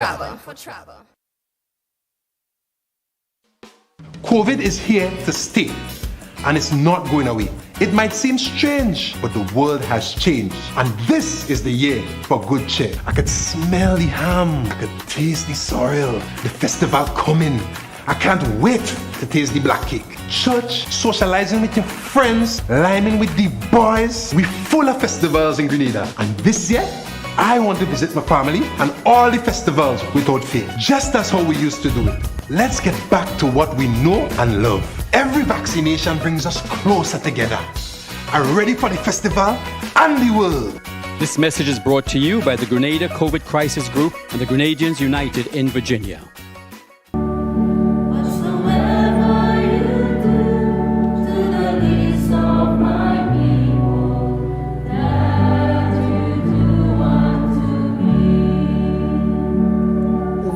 COVID is here to stay, and it's not going away. It might seem strange, but the world has changed, and this is the year for good cheer. I could smell the ham, I could taste the sorrel, the festival coming. I can't wait to taste the black cake. Church, socializing with your friends, liming with the boys. We're full of festivals in Grenada, and this year, I want to visit my family and all the festivals without fail, just as how we used to do it. Let's get back to what we know and love. Every vaccination brings us closer together. Are you ready for the festival and the world? This message is brought to you by the Grenada COVID Crisis Group and the Grenadians United in Virginia.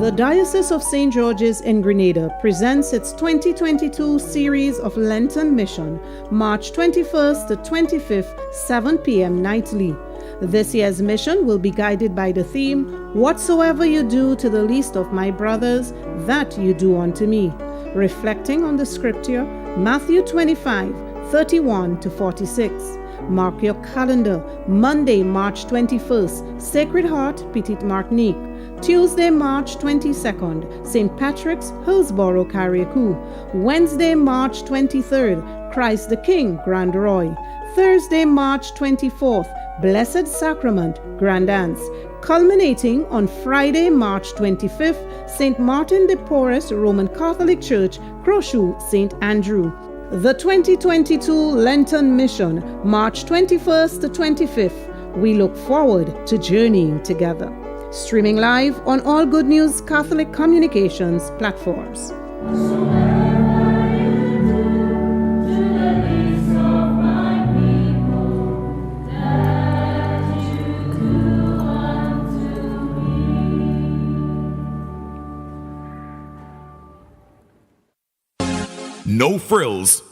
The Diocese of St. George's in Grenada presents its 2022 series of Lenten Mission, March 21st to 25th, 7 p.m. nightly. This year's mission will be guided by the theme, "Whatsoever you do to the least of my brothers, that you do unto me," reflecting on the scripture, Matthew 25, 31 to 46. Mark your calendar. Monday, March 21st, Sacred Heart, Petite Martinique. Tuesday, March 22nd, St. Patrick's, Hillsborough, Carriacou. Wednesday, March 23rd, Christ the King, Grand Roy. Thursday, March 24th, Blessed Sacrament, Grand Anse. Culminating on Friday, March 25th, St. Martin de Porres, Roman Catholic Church, Crochoux, St. Andrew. The 2022 Lenten Mission, March 21st to 25th. We look forward to journeying together. Streaming live on all Good News Catholic Communications platforms. No frills,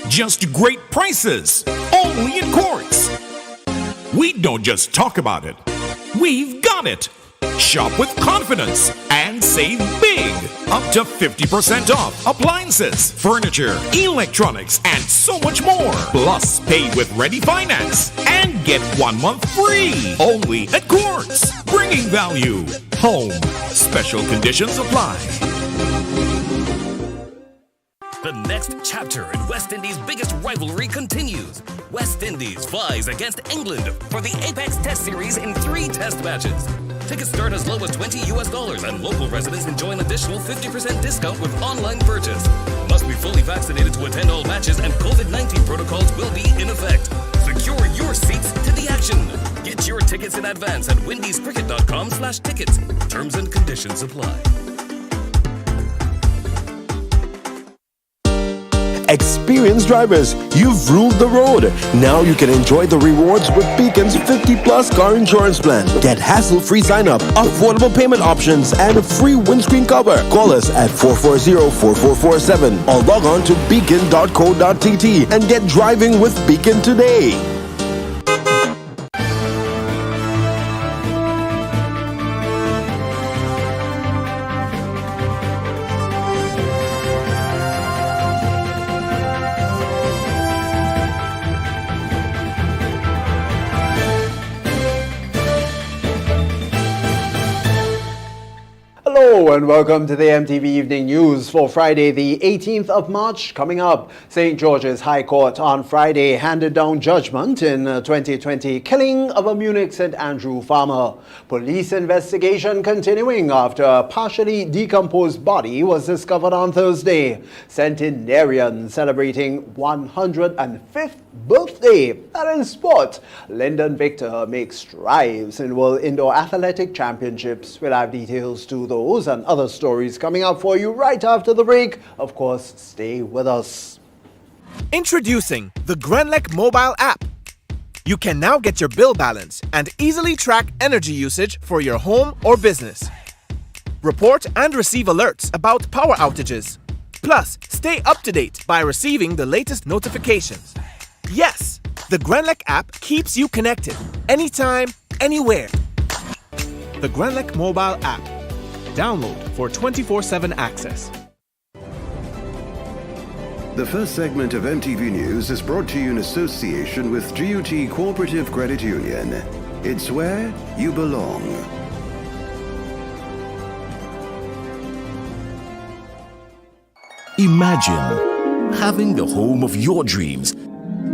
just great prices, only in Quartz. We don't just talk about it, we've got it. Shop with confidence and save big. Up to 50% off appliances, furniture, electronics, and so much more. Plus, pay with ready finance and get 1 month free. Only at Quartz. Bringing value home. Special conditions apply. The next chapter in West Indies' biggest rivalry continues. West Indies flies against England for the Apex Test Series in 3 test matches. Tickets start as low as $20 and local residents enjoy an additional 50% discount with online purchase. Must be fully vaccinated to attend all matches, and COVID-19 protocols will be in effect. Secure your seats to the action. Get your tickets in advance at windiescricket.com/tickets. Terms and conditions apply. Experienced drivers, you've ruled the road. Now you can enjoy the rewards with Beacon's 50-plus car insurance plan. Get hassle-free sign-up, affordable payment options, and a free windscreen cover. Call us at 440-4447 or log on to beacon.co.tt and get driving with Beacon today. Hello and welcome to the MTV Evening News for Friday, the 18th of March. Coming up, St. George's High Court on Friday handed down judgment in 2020 killing of a Munich St. Andrew farmer. Police investigation continuing after a partially decomposed body was discovered on Thursday. Centenarian celebrating 105th birthday. And in sport, Lyndon Victor makes strides in World Indoor Athletic Championships. We'll have details to those and other stories coming up for you right after the break. Of course, stay with us. Introducing the Grenlec mobile app. You can now get your bill balance and easily track energy usage for your home or business. Report and receive alerts about power outages. Plus, stay up to date by receiving the latest notifications. Yes, the Grenlec app keeps you connected anytime, anywhere. The Grenlec mobile app. Download for 24/7 access. The first segment of MTV News is brought to you in association with GUT Cooperative Credit Union. It's where you belong. Imagine having the home of your dreams.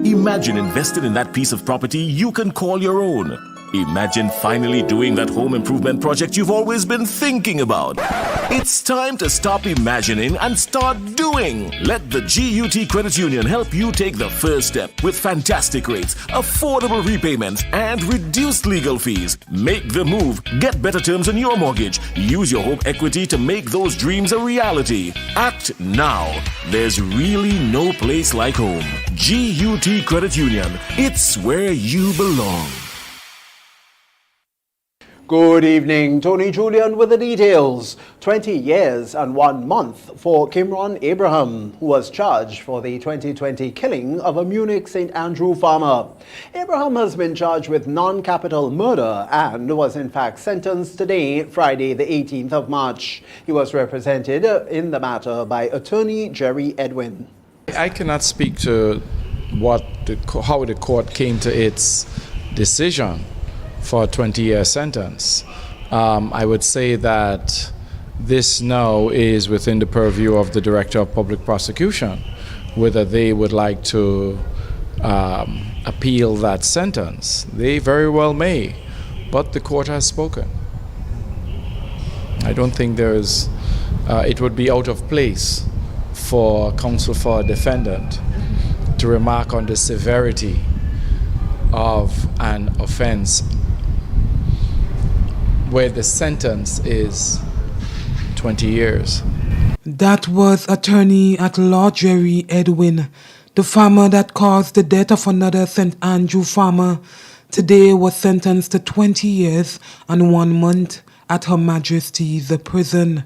Imagine investing in that piece of property you can call your own. Imagine finally doing that home improvement project you've always been thinking about. It's time to stop imagining and start doing. Let the GUT Credit Union help you take the first step with fantastic rates, affordable repayments, and reduced legal fees. Make the move. Get better terms on your mortgage. Use your home equity to make those dreams a reality. Act now. There's really no place like home. GUT Credit Union. It's where you belong. Good evening, Tony Julian with the details. 20 years and 1 month for Kimron Abraham, who was charged for the 2020 killing of a Munich St. Andrew farmer. Abraham has been charged with non-capital murder and was in fact sentenced today, Friday the 18th of March. He was represented in the matter by attorney Jerry Edwin. I cannot speak to how the court came to its decision for a 20-year sentence. I would say that this now is within the purview of the Director of Public Prosecution, whether they would like to appeal that sentence. They very well may, but the court has spoken. I don't think it would be out of place for counsel for a defendant to remark on the severity of an offense where the sentence is 20 years. That was attorney at law Jerry Edwin. The farmer that caused the death of another St. Andrew farmer today was sentenced to 20 years and 1 month at Her Majesty's prison.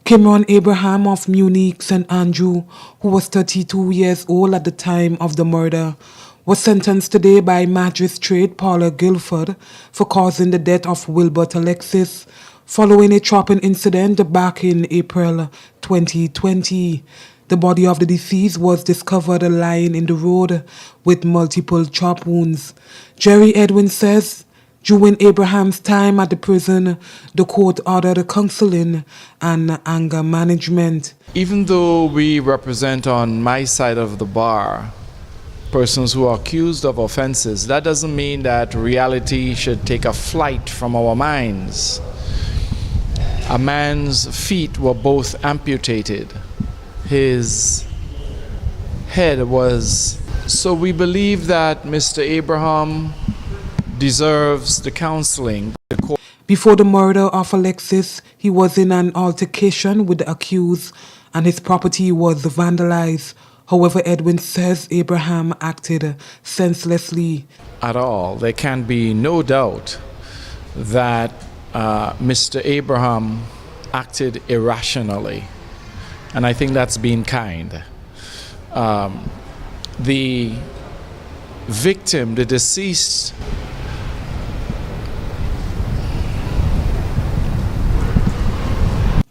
Kimron Abraham of Munich St. Andrew, who was 32 years old at the time of the murder, was sentenced today by Magistrate Paula Guilford for causing the death of Wilbert Alexis following a chopping incident back in April 2020. The body of the deceased was discovered lying in the road with multiple chop wounds. Jerry Edwin says during Abraham's time at the prison, the court ordered counseling and anger management. Even though we represent on my side of the bar persons who are accused of offenses, that doesn't mean that reality should take a flight from our minds. A man's feet were both amputated. His head was... So we believe that Mr. Abraham deserves the counseling. Before the murder of Alexis, he was in an altercation with the accused and his property was vandalized. However, Edwin says Abraham acted senselessly. At all. There can be no doubt that Mr. Abraham acted irrationally. And I think that's being kind. The victim, the deceased,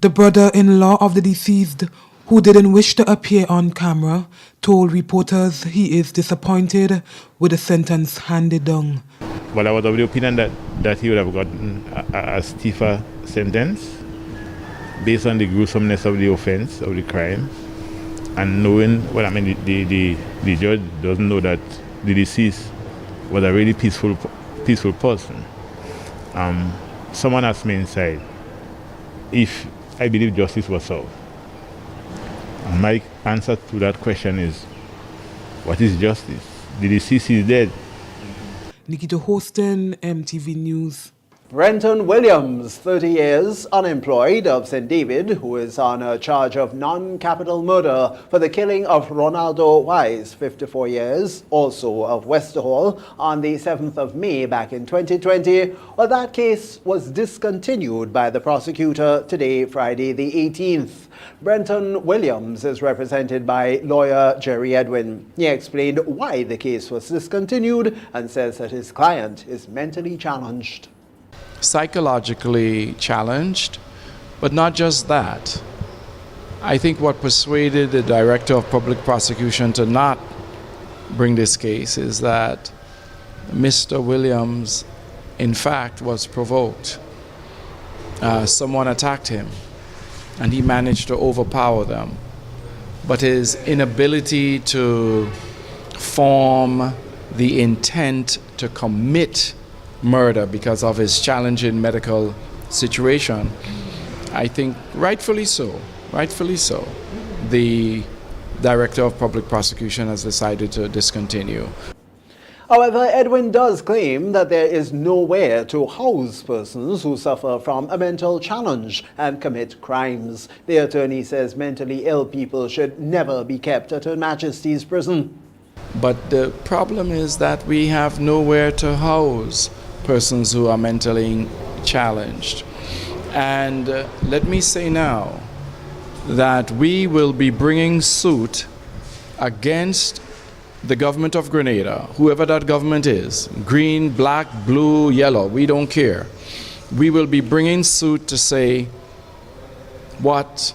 the brother-in-law of the deceased, who didn't wish to appear on camera, told reporters he is disappointed with the sentence handed down. Well, I was of the opinion that he would have gotten a stiffer sentence based on the gruesomeness of the offense, of the crime, and knowing, well, I mean, the judge doesn't know that the deceased was a really peaceful person. Someone asked me inside if I believe justice was served. And my answer to that question is, what is justice? The deceased is dead. Nikita Houston, MTV News. Brenton Williams, 30 years, unemployed, of St. David, who is on a charge of non-capital murder for the killing of Ronaldo Wise, 54 years, also of Westerhall, on the 7th of May back in 2020. Well, that case was discontinued by the prosecutor today, Friday the 18th. Brenton Williams is represented by lawyer Jerry Edwin. He explained why the case was discontinued and says that his client is mentally challenged. Psychologically challenged But not just that. I think what persuaded the Director of Public Prosecution to not bring this case is that Mr. Williams, in fact, was provoked. Someone attacked him, and he managed to overpower them. But his inability to form the intent to commit murder because of his challenging medical situation, I think rightfully so, the Director of Public Prosecution has decided to discontinue. However, Edwin does claim that there is nowhere to house persons who suffer from a mental challenge and commit crimes. The attorney says mentally ill people should never be kept at Her Majesty's prison. But the problem is that we have nowhere to house persons who are mentally challenged. And let me say now that we will be bringing suit against the government of Grenada, whoever that government is, green, black, blue, yellow, we don't care. We will be bringing suit to say what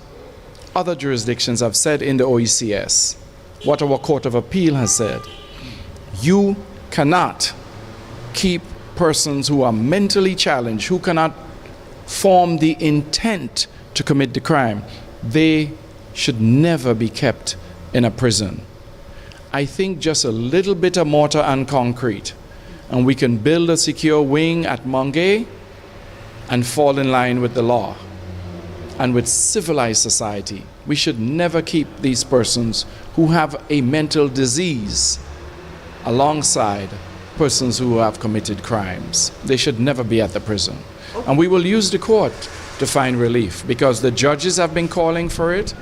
other jurisdictions have said in the OECS, what our Court of Appeal has said. You cannot keep persons who are mentally challenged, who cannot form the intent to commit the crime. They should never be kept in a prison. I think just a little bit of mortar and concrete, and we can build a secure wing at Mongay and fall in line with the law and with civilized society. We should never keep these persons who have a mental disease alongside persons who have committed crimes. They should never be at the prison. And we will use the court to find relief because the judges have been calling for it.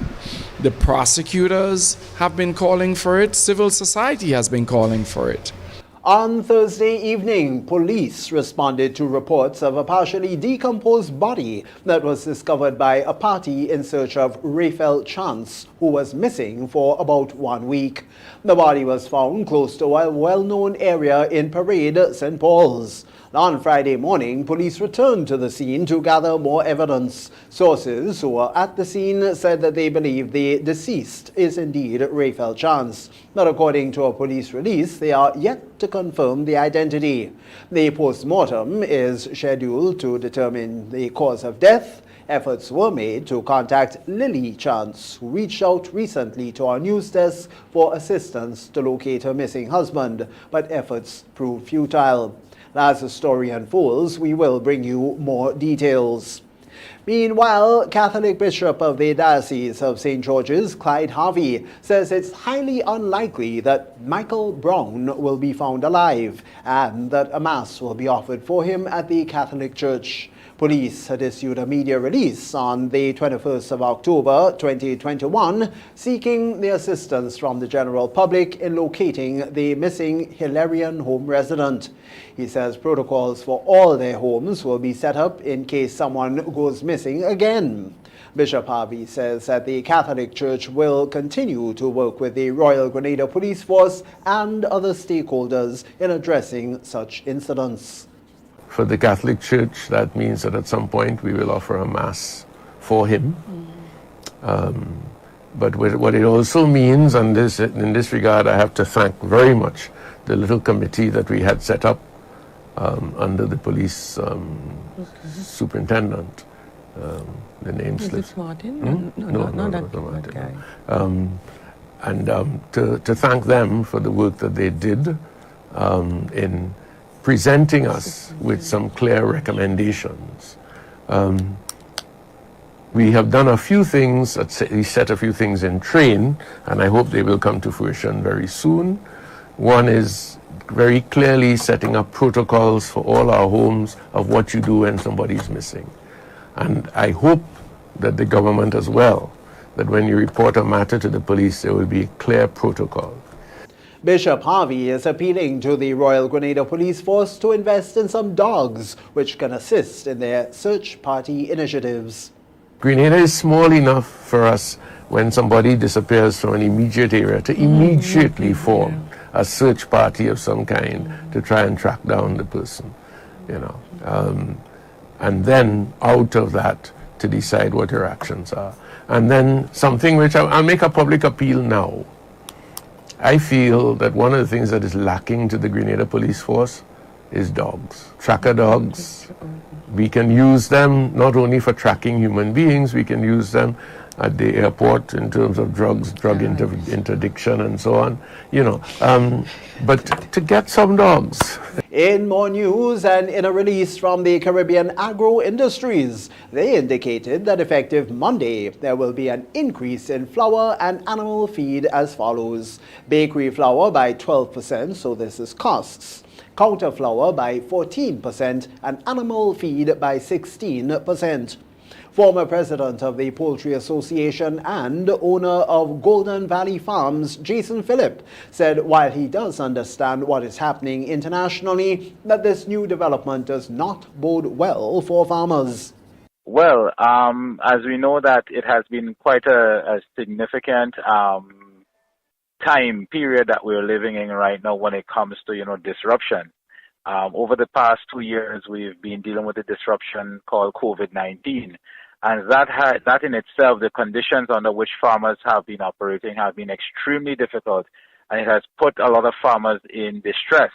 The prosecutors have been calling for it. Civil society has been calling for it. On Thursday evening, police responded to reports of a partially decomposed body that was discovered by a party in search of Raphael Chance, who was missing for about 1 week. The body was found close to a well-known area in Parade, St. Paul's. On Friday morning, police returned to the scene to gather more evidence. Sources who were at the scene said that they believe the deceased is indeed Raphael Chance. But according to a police release, they are yet to confirm the identity. The post-mortem is scheduled to determine the cause of death. Efforts were made to contact Lily Chance, who reached out recently to our news desk for assistance to locate her missing husband, but efforts proved futile. As the story unfolds, we will bring you more details. Meanwhile, Catholic Bishop of the Diocese of St. George's, Clyde Harvey, says it's highly unlikely that Michael Brown will be found alive and that a mass will be offered for him at the Catholic Church. Police had issued a media release on the 21st of October 2021 seeking the assistance from the general public in locating the missing Hilarion home resident. He says protocols for all their homes will be set up in case someone goes missing again. Bishop Harvey says that the Catholic Church will continue to work with the Royal Grenada Police Force and other stakeholders in addressing such incidents. For the Catholic Church, that means that at some point we will offer a mass for him. But what it also means, and in this regard, I have to thank very much the little committee that we had set up under the police superintendent. The name slips. Martin? No, not that guy. And to thank them for the work that they did in presenting us with some clear recommendations. We have done a few things, we set a few things in train, and I hope they will come to fruition very soon. One is very clearly setting up protocols for all our homes of what you do when somebody's missing. And I hope that the government as well, that when you report a matter to the police, there will be a clear protocol. Bishop Harvey is appealing to the Royal Grenada Police Force to invest in some dogs which can assist in their search party initiatives. Grenada is small enough for us when somebody disappears from an immediate area to immediately form a search party of some kind to try and track down the person, you know. And then out of that to decide what your actions are. And then something which I'll make a public appeal now. I feel that one of the things that is lacking to the Grenada Police Force is dogs, tracker dogs. We can use them not only for tracking human beings, we can use them at the airport in terms of drugs, drug interdiction and so on, but to get some dogs. In more news, and in a release from the Caribbean Agro Industries, they indicated that effective Monday, there will be an increase in flour and animal feed as follows. Bakery flour by 12%, so this is costs. Counter flour by 14% and animal feed by 16%. Former president of the Poultry Association and owner of Golden Valley Farms, Jason Phillip, said while he does understand what is happening internationally, that this new development does not bode well for farmers. Well, as we know that it has been quite a significant time period that we're living in right now when it comes to, disruption. Over the past 2 years, we've been dealing with a disruption called COVID-19. And that in itself, the conditions under which farmers have been operating have been extremely difficult. And it has put a lot of farmers in distress.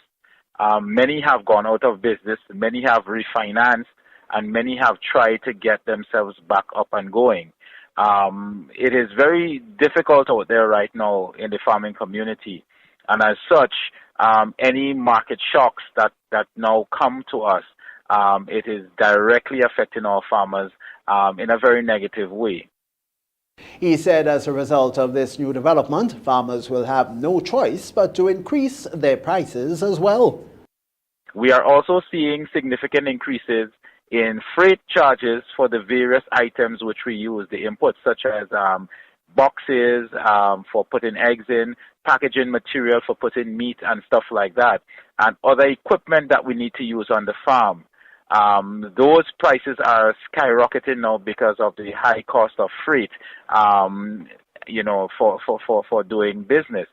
Many have gone out of business, many have refinanced, and many have tried to get themselves back up and going. It is very difficult out there right now in the farming community. And as such, any market shocks that now come to us, it is directly affecting our farmers in a very negative way. He said as a result of this new development, farmers will have no choice but to increase their prices as well. We are also seeing significant increases in freight charges for the various items which we use, the inputs such as boxes for putting eggs in, packaging material for putting meat and stuff like that, and other equipment that we need to use on the farm. Those prices are skyrocketing now because of the high cost of freight, for doing business.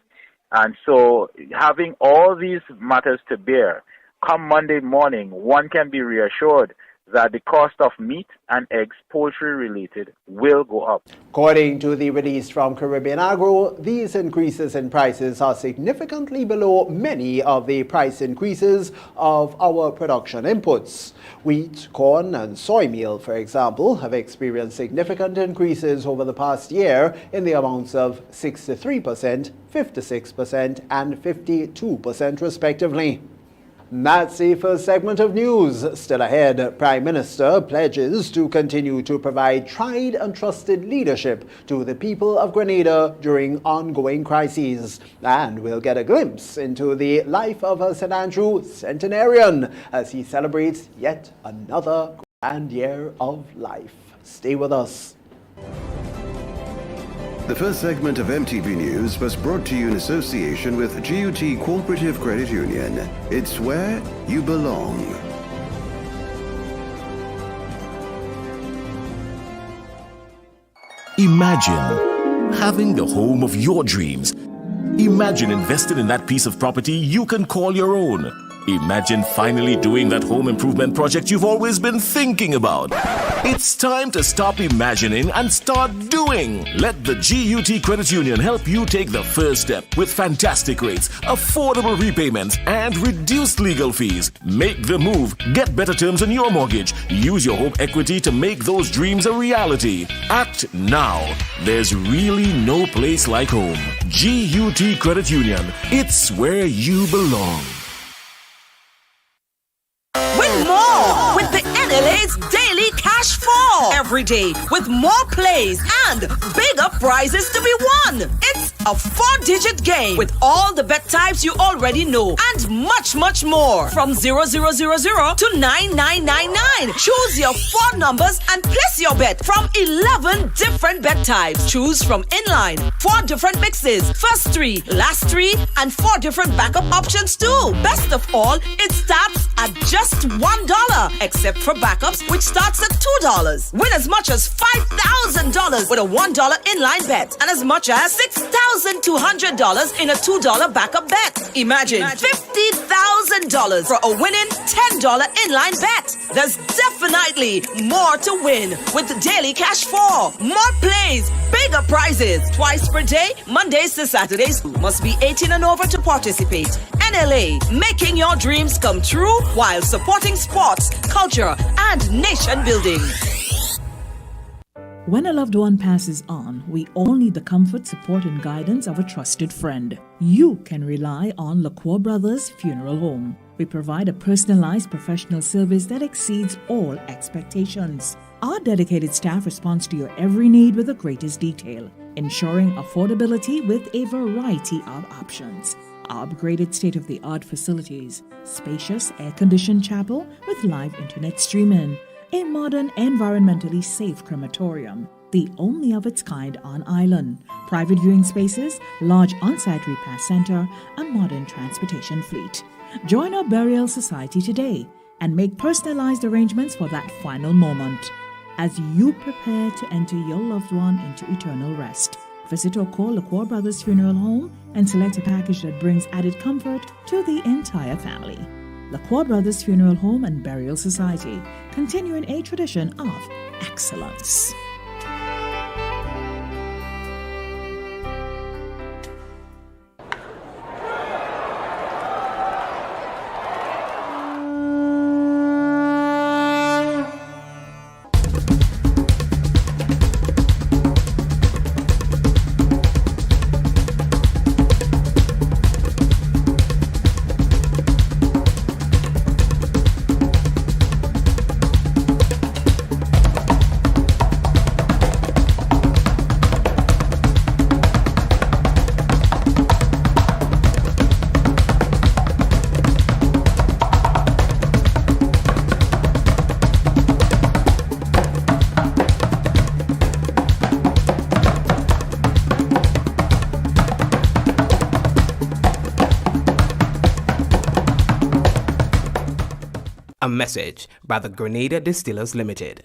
And so having all these matters to bear, come Monday morning, one can be reassured that the cost of meat and eggs, poultry related, will go up. According to the release from Caribbean Agro, these increases in prices are significantly below many of the price increases of our production inputs. Wheat, corn and soy meal, for example, have experienced significant increases over the past year in the amounts of 63%, 56% and 52% respectively. That's the first segment of news. Still ahead, Prime Minister pledges to continue to provide tried and trusted leadership to the people of Grenada during ongoing crises. And we'll get a glimpse into the life of a St. Andrew centenarian as he celebrates yet another grand year of life. Stay with us. The first segment of MTV News was brought to you in association with GUT Cooperative Credit Union. It's where you belong. Imagine having the home of your dreams. Imagine investing in that piece of property you can call your own. Imagine finally doing that home improvement project you've always been thinking about. It's time to stop imagining and start doing. Let the GUT Credit Union help you take the first step with fantastic rates, affordable repayments, and reduced legal fees. Make the move. Get better terms on your mortgage. Use your home equity to make those dreams a reality. Act now. There's really no place like home. GUT Credit Union. It's where you belong. More with the NLA's Daily Cash Fall. Every day with more plays and bigger prizes to be won. It's a 4-digit game with all the bet types you already know and much, much more. From 0000 to 9999. Choose your 4 numbers and place your bet from 11 different bet types. Choose from inline, 4 different mixes, first 3, last 3, and 4 different backup options too. Best of all, it starts at just $1, except for backups, which starts at $2. Win as much as $5,000 $1,000 with a $1 inline bet and as much as $6,200 in a $2 backup bet. Imagine $50,000 for a winning $10 inline bet. There's definitely more to win with the Daily Cash 4. More plays, bigger prizes. Twice per day, Mondays to Saturdays. Must be 18 and over to participate. NLA, making your dreams come true while supporting sports, culture, and nation building. When a loved one passes on, we all need the comfort, support, and guidance of a trusted friend. You can rely on LaCour Brothers Funeral Home. We provide a personalized professional service that exceeds all expectations. Our dedicated staff responds to your every need with the greatest detail, ensuring affordability with a variety of options. Our upgraded state-of-the-art facilities, spacious air-conditioned chapel with live internet streaming, a modern, environmentally safe crematorium, the only of its kind on island, private viewing spaces, large on-site repast center, a modern transportation fleet. Join our burial society today and make personalized arrangements for that final moment. As you prepare to enter your loved one into eternal rest, visit or call LaCour Brothers Funeral Home and select a package that brings added comfort to the entire family. LaCour Brothers Funeral Home and Burial Society, continuing a tradition of excellence. A message by the Grenada Distillers Limited.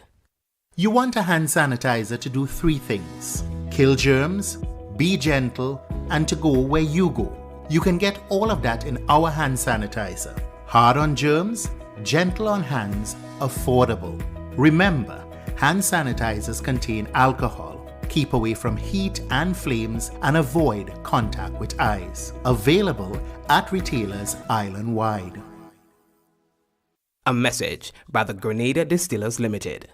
You want a hand sanitizer to do 3 things: kill germs, be gentle, and to go where you go. You can get all of that in our hand sanitizer. Hard on germs, gentle on hands, affordable. Remember, hand sanitizers contain alcohol. Keep away from heat and flames and avoid contact with eyes. Available at retailers island-wide. A message by the Grenada Distillers Limited.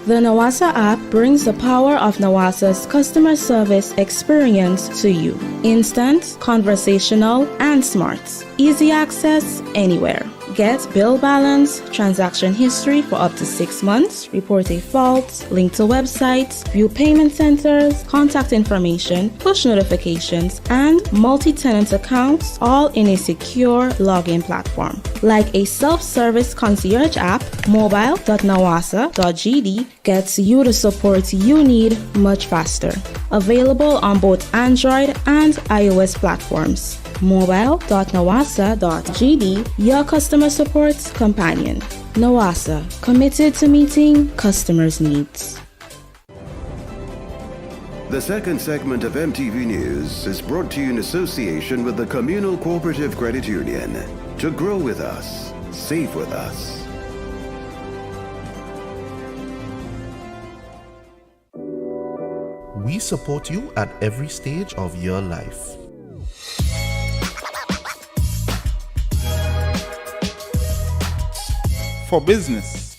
The Nawasa app brings the power of Nawasa's customer service experience to you. Instant, conversational, and smart. Easy access anywhere. Get bill balance, transaction history for up to 6 months, report a fault, link to websites, view payment centers, contact information, push notifications, and multi-tenant accounts, all in a secure login platform. Like a self-service concierge app, mobile.nawasa.gd gets you the support you need much faster. Available on both Android and iOS platforms. Mobile.nawasa.gd, your customer support companion. Nawasa, committed to meeting customers' needs. The second segment of MTV News is brought to you in association with the Communal Cooperative Credit Union. To grow with us, save with us. We support you at every stage of your life. For business,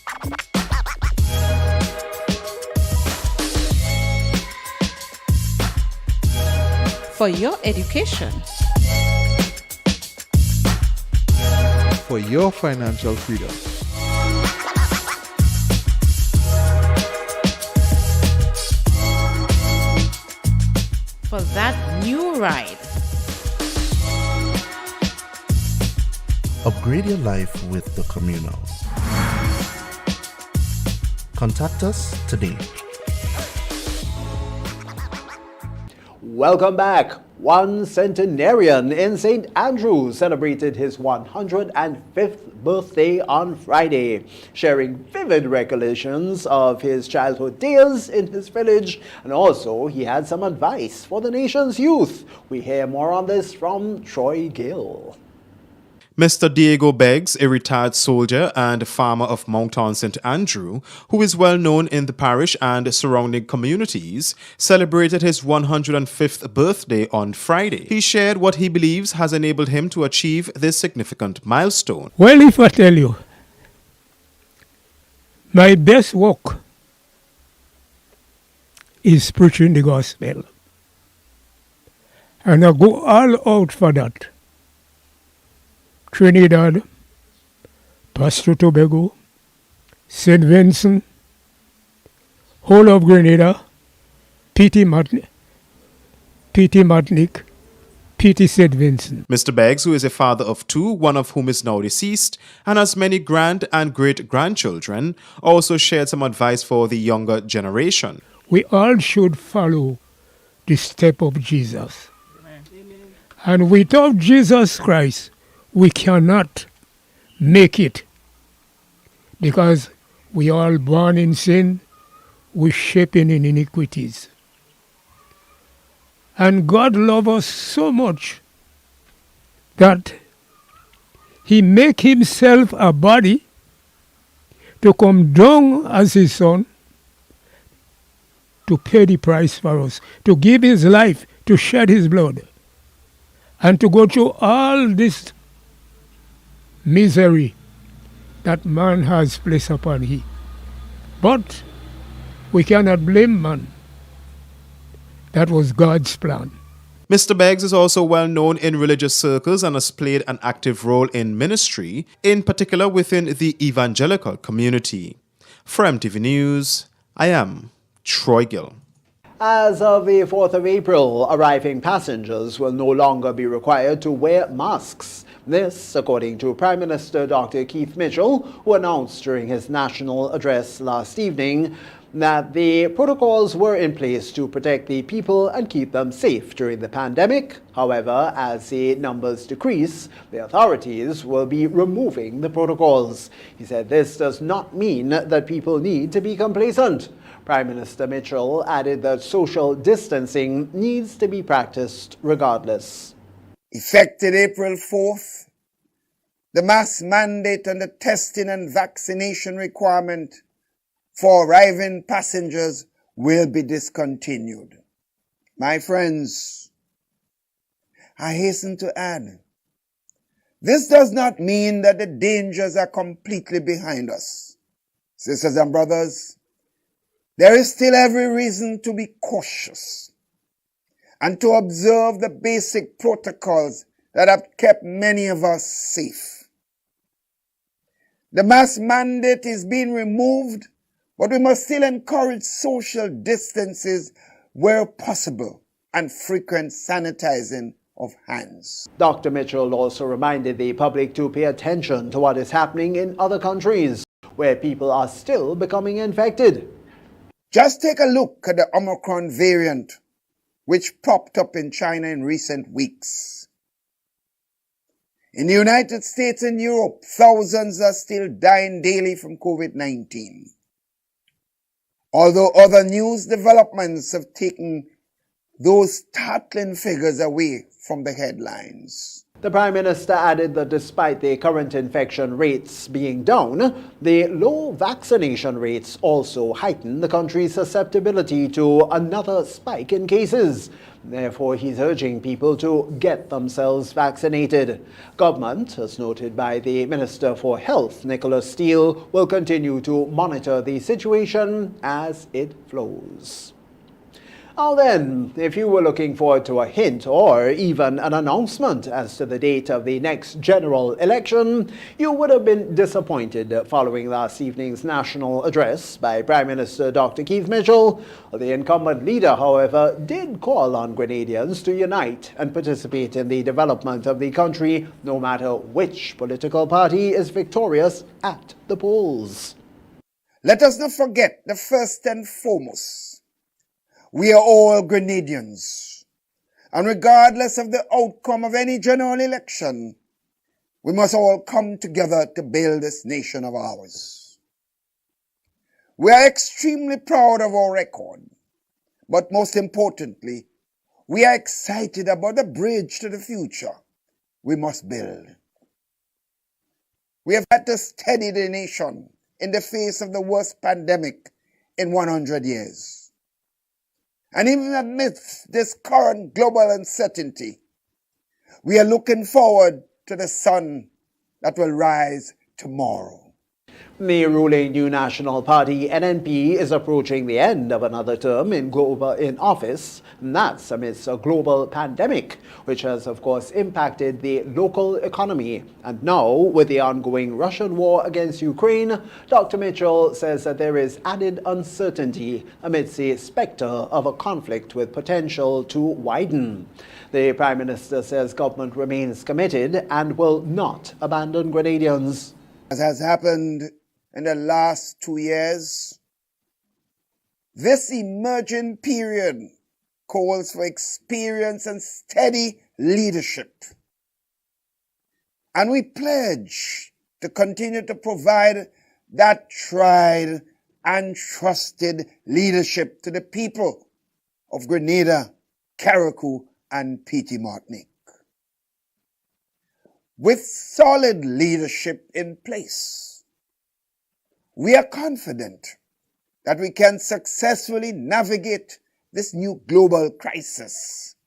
for your education, for your financial freedom, for that new ride. Upgrade your life with the Communal. Contact us today. Welcome back. One centenarian in St. Andrews celebrated his 105th birthday on Friday, sharing vivid recollections of his childhood days in his village, and also he had some advice for the nation's youth. We hear more on this from Troy Gill. Mr. Diego Beggs, a retired soldier and farmer of Moncton St. Andrew, who is well known in the parish and surrounding communities, celebrated his 105th birthday on Friday. He shared what he believes has enabled him to achieve this significant milestone. Well, if I tell you, my best work is preaching the gospel. And I go all out for that. Trinidad, Pasto Tobago, St. Vincent, whole of Grenada, P.T. Martinique, P.T. St. Vincent. Mr. Beggs, who is a father of two, one of whom is now deceased, and has many grand and great-grandchildren, also shared some advice for the younger generation. We all should follow the step of Jesus. Amen. And without Jesus Christ, we cannot make it, because we all born in sin, we shaping in iniquities. And God loves us so much that he make himself a body to come down as his son to pay the price for us, to give his life, to shed his blood, and to go through all this misery that man has placed upon him. But we cannot blame man. That was God's plan. Mr. Beggs is also well known in religious circles and has played an active role in ministry, in particular within the evangelical community. For MTV News, I am Troy Gill. As of the 4th of April, arriving passengers will no longer be required to wear masks. This, according to Prime Minister Dr. Keith Mitchell, who announced during his national address last evening that the protocols were in place to protect the people and keep them safe during the pandemic. However, as the numbers decrease, the authorities will be removing the protocols. He said this does not mean that people need to be complacent. Prime Minister Mitchell added that social distancing needs to be practiced regardless. Effective April 4th, the mask mandate and the testing and vaccination requirement for arriving passengers will be discontinued. My friends, I hasten to add, this does not mean that the dangers are completely behind us. Sisters and brothers, there is still every reason to be cautious and to observe the basic protocols that have kept many of us safe. The mask mandate is being removed, but we must still encourage social distances where possible and frequent sanitizing of hands. Dr. Mitchell also reminded the public to pay attention to what is happening in other countries where people are still becoming infected. Just take a look at the Omicron variant, which popped up in China in recent weeks. In the United States and Europe, thousands are still dying daily from COVID-19. Although other news developments have taken those startling figures away from the headlines. The Prime Minister added that despite the current infection rates being down, the low vaccination rates also heighten the country's susceptibility to another spike in cases. Therefore, he's urging people to get themselves vaccinated. Government, as noted by the Minister for Health, Nicholas Steele, will continue to monitor the situation as it flows. Now then, if you were looking forward to a hint or even an announcement as to the date of the next general election, you would have been disappointed following last evening's national address by Prime Minister Dr. Keith Mitchell. The incumbent leader, however, did call on Grenadians to unite and participate in the development of the country, no matter which political party is victorious at the polls. Let us not forget the first and foremost. We are all Grenadians, And regardless of the outcome of any general election, we must all come together to build this nation of ours. We are extremely proud of our record, but most importantly, we are excited about the bridge to the future we must build. We have had to steady the nation in the face of the worst pandemic in 100 years. And even amidst this current global uncertainty, we are looking forward to the sun that will rise tomorrow. The ruling New National Party, NNP, is approaching the end of another term in office, and that's amidst a global pandemic, which has, of course, impacted the local economy. And now, with the ongoing Russian war against Ukraine, Dr. Mitchell says that there is added uncertainty amidst the specter of a conflict with potential to widen. The Prime Minister says government remains committed and will not abandon Grenadians. As has happened in the last 2 years, this emerging period calls for experience and steady leadership. And we pledge to continue to provide that tried and trusted leadership to the people of Grenada, Carriacou, and Petite Martinique. With solid leadership in place, we are confident that we can successfully navigate this new global crisis.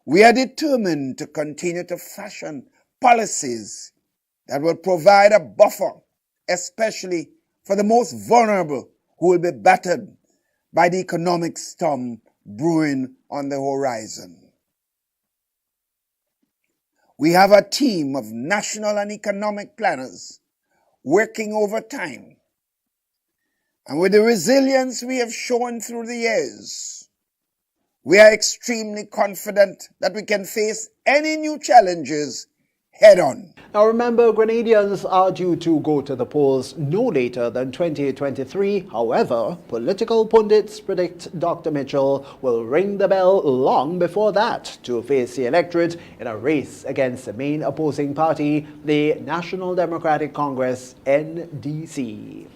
We are determined to continue to fashion policies that will provide a buffer, especially for the most vulnerable who will be battered by the economic storm brewing on the horizon. We have a team of national and economic planners working overtime. And with the resilience we have shown through the years, we are extremely confident that we can face any new challenges head on. Now remember, Grenadians are due to go to the polls no later than 2023. However, political pundits predict Dr. Mitchell will ring the bell long before that to face the electorate in a race against the main opposing party, the National Democratic Congress, NDC.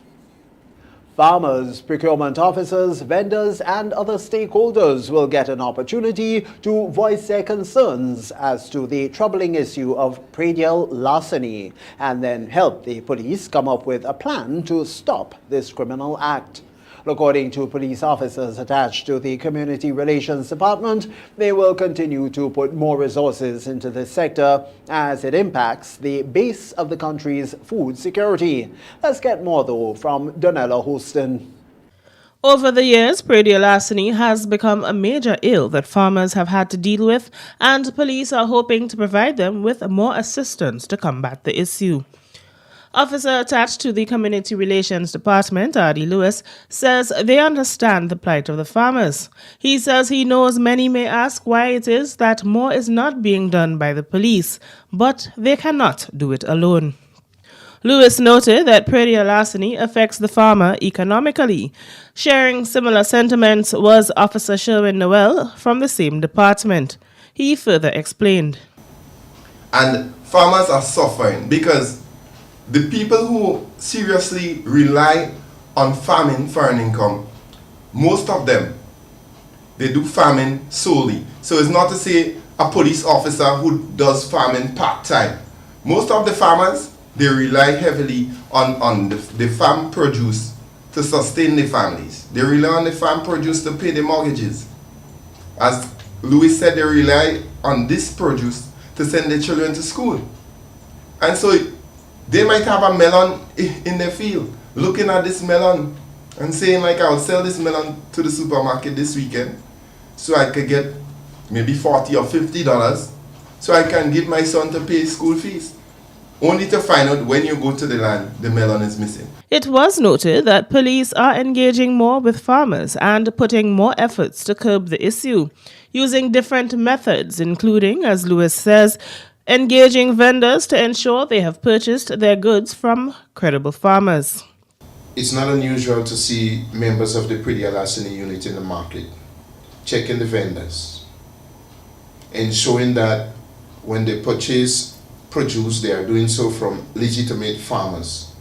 Farmers, procurement officers, vendors, and other stakeholders will get an opportunity to voice their concerns as to the troubling issue of predial larceny and then help the police come up with a plan to stop this criminal act. According to police officers attached to the Community Relations Department, they will continue to put more resources into this sector as it impacts the base of the country's food security. Let's get more, though, from Donella Houston. Over the years, predial larceny has become a major ill that farmers have had to deal with, and police are hoping to provide them with more assistance to combat the issue. Officer attached to the Community Relations Department, R.D. Lewis, says they understand the plight of the farmers. He says he knows many may ask why it is that more is not being done by the police, but they cannot do it alone. Lewis noted that predial larceny affects the farmer economically. Sharing similar sentiments was Officer Sherwin Noel from the same department. He further explained. And farmers are suffering because the people who seriously rely on farming for an income, most of them, they do farming solely. So it's not to say a police officer who does farming part-time. Most of the farmers, they rely heavily on the farm produce to sustain their families. They rely on the farm produce to pay their mortgages. As Louis said, they rely on this produce to send their children to school. And so they might have a melon in their field, looking at this melon and saying, like, I'll sell this melon to the supermarket this weekend so I could get maybe $40 or $50 so I can give my son to pay school fees. Only to find out when you go to the land, the melon is missing. It was noted that police are engaging more with farmers and putting more efforts to curb the issue, using different methods, including, as Lewis says, engaging vendors to ensure they have purchased their goods from credible farmers. It's not unusual to see members of the predial larceny unit in the market checking the vendors, ensuring that when they purchase produce, they are doing so from legitimate farmers,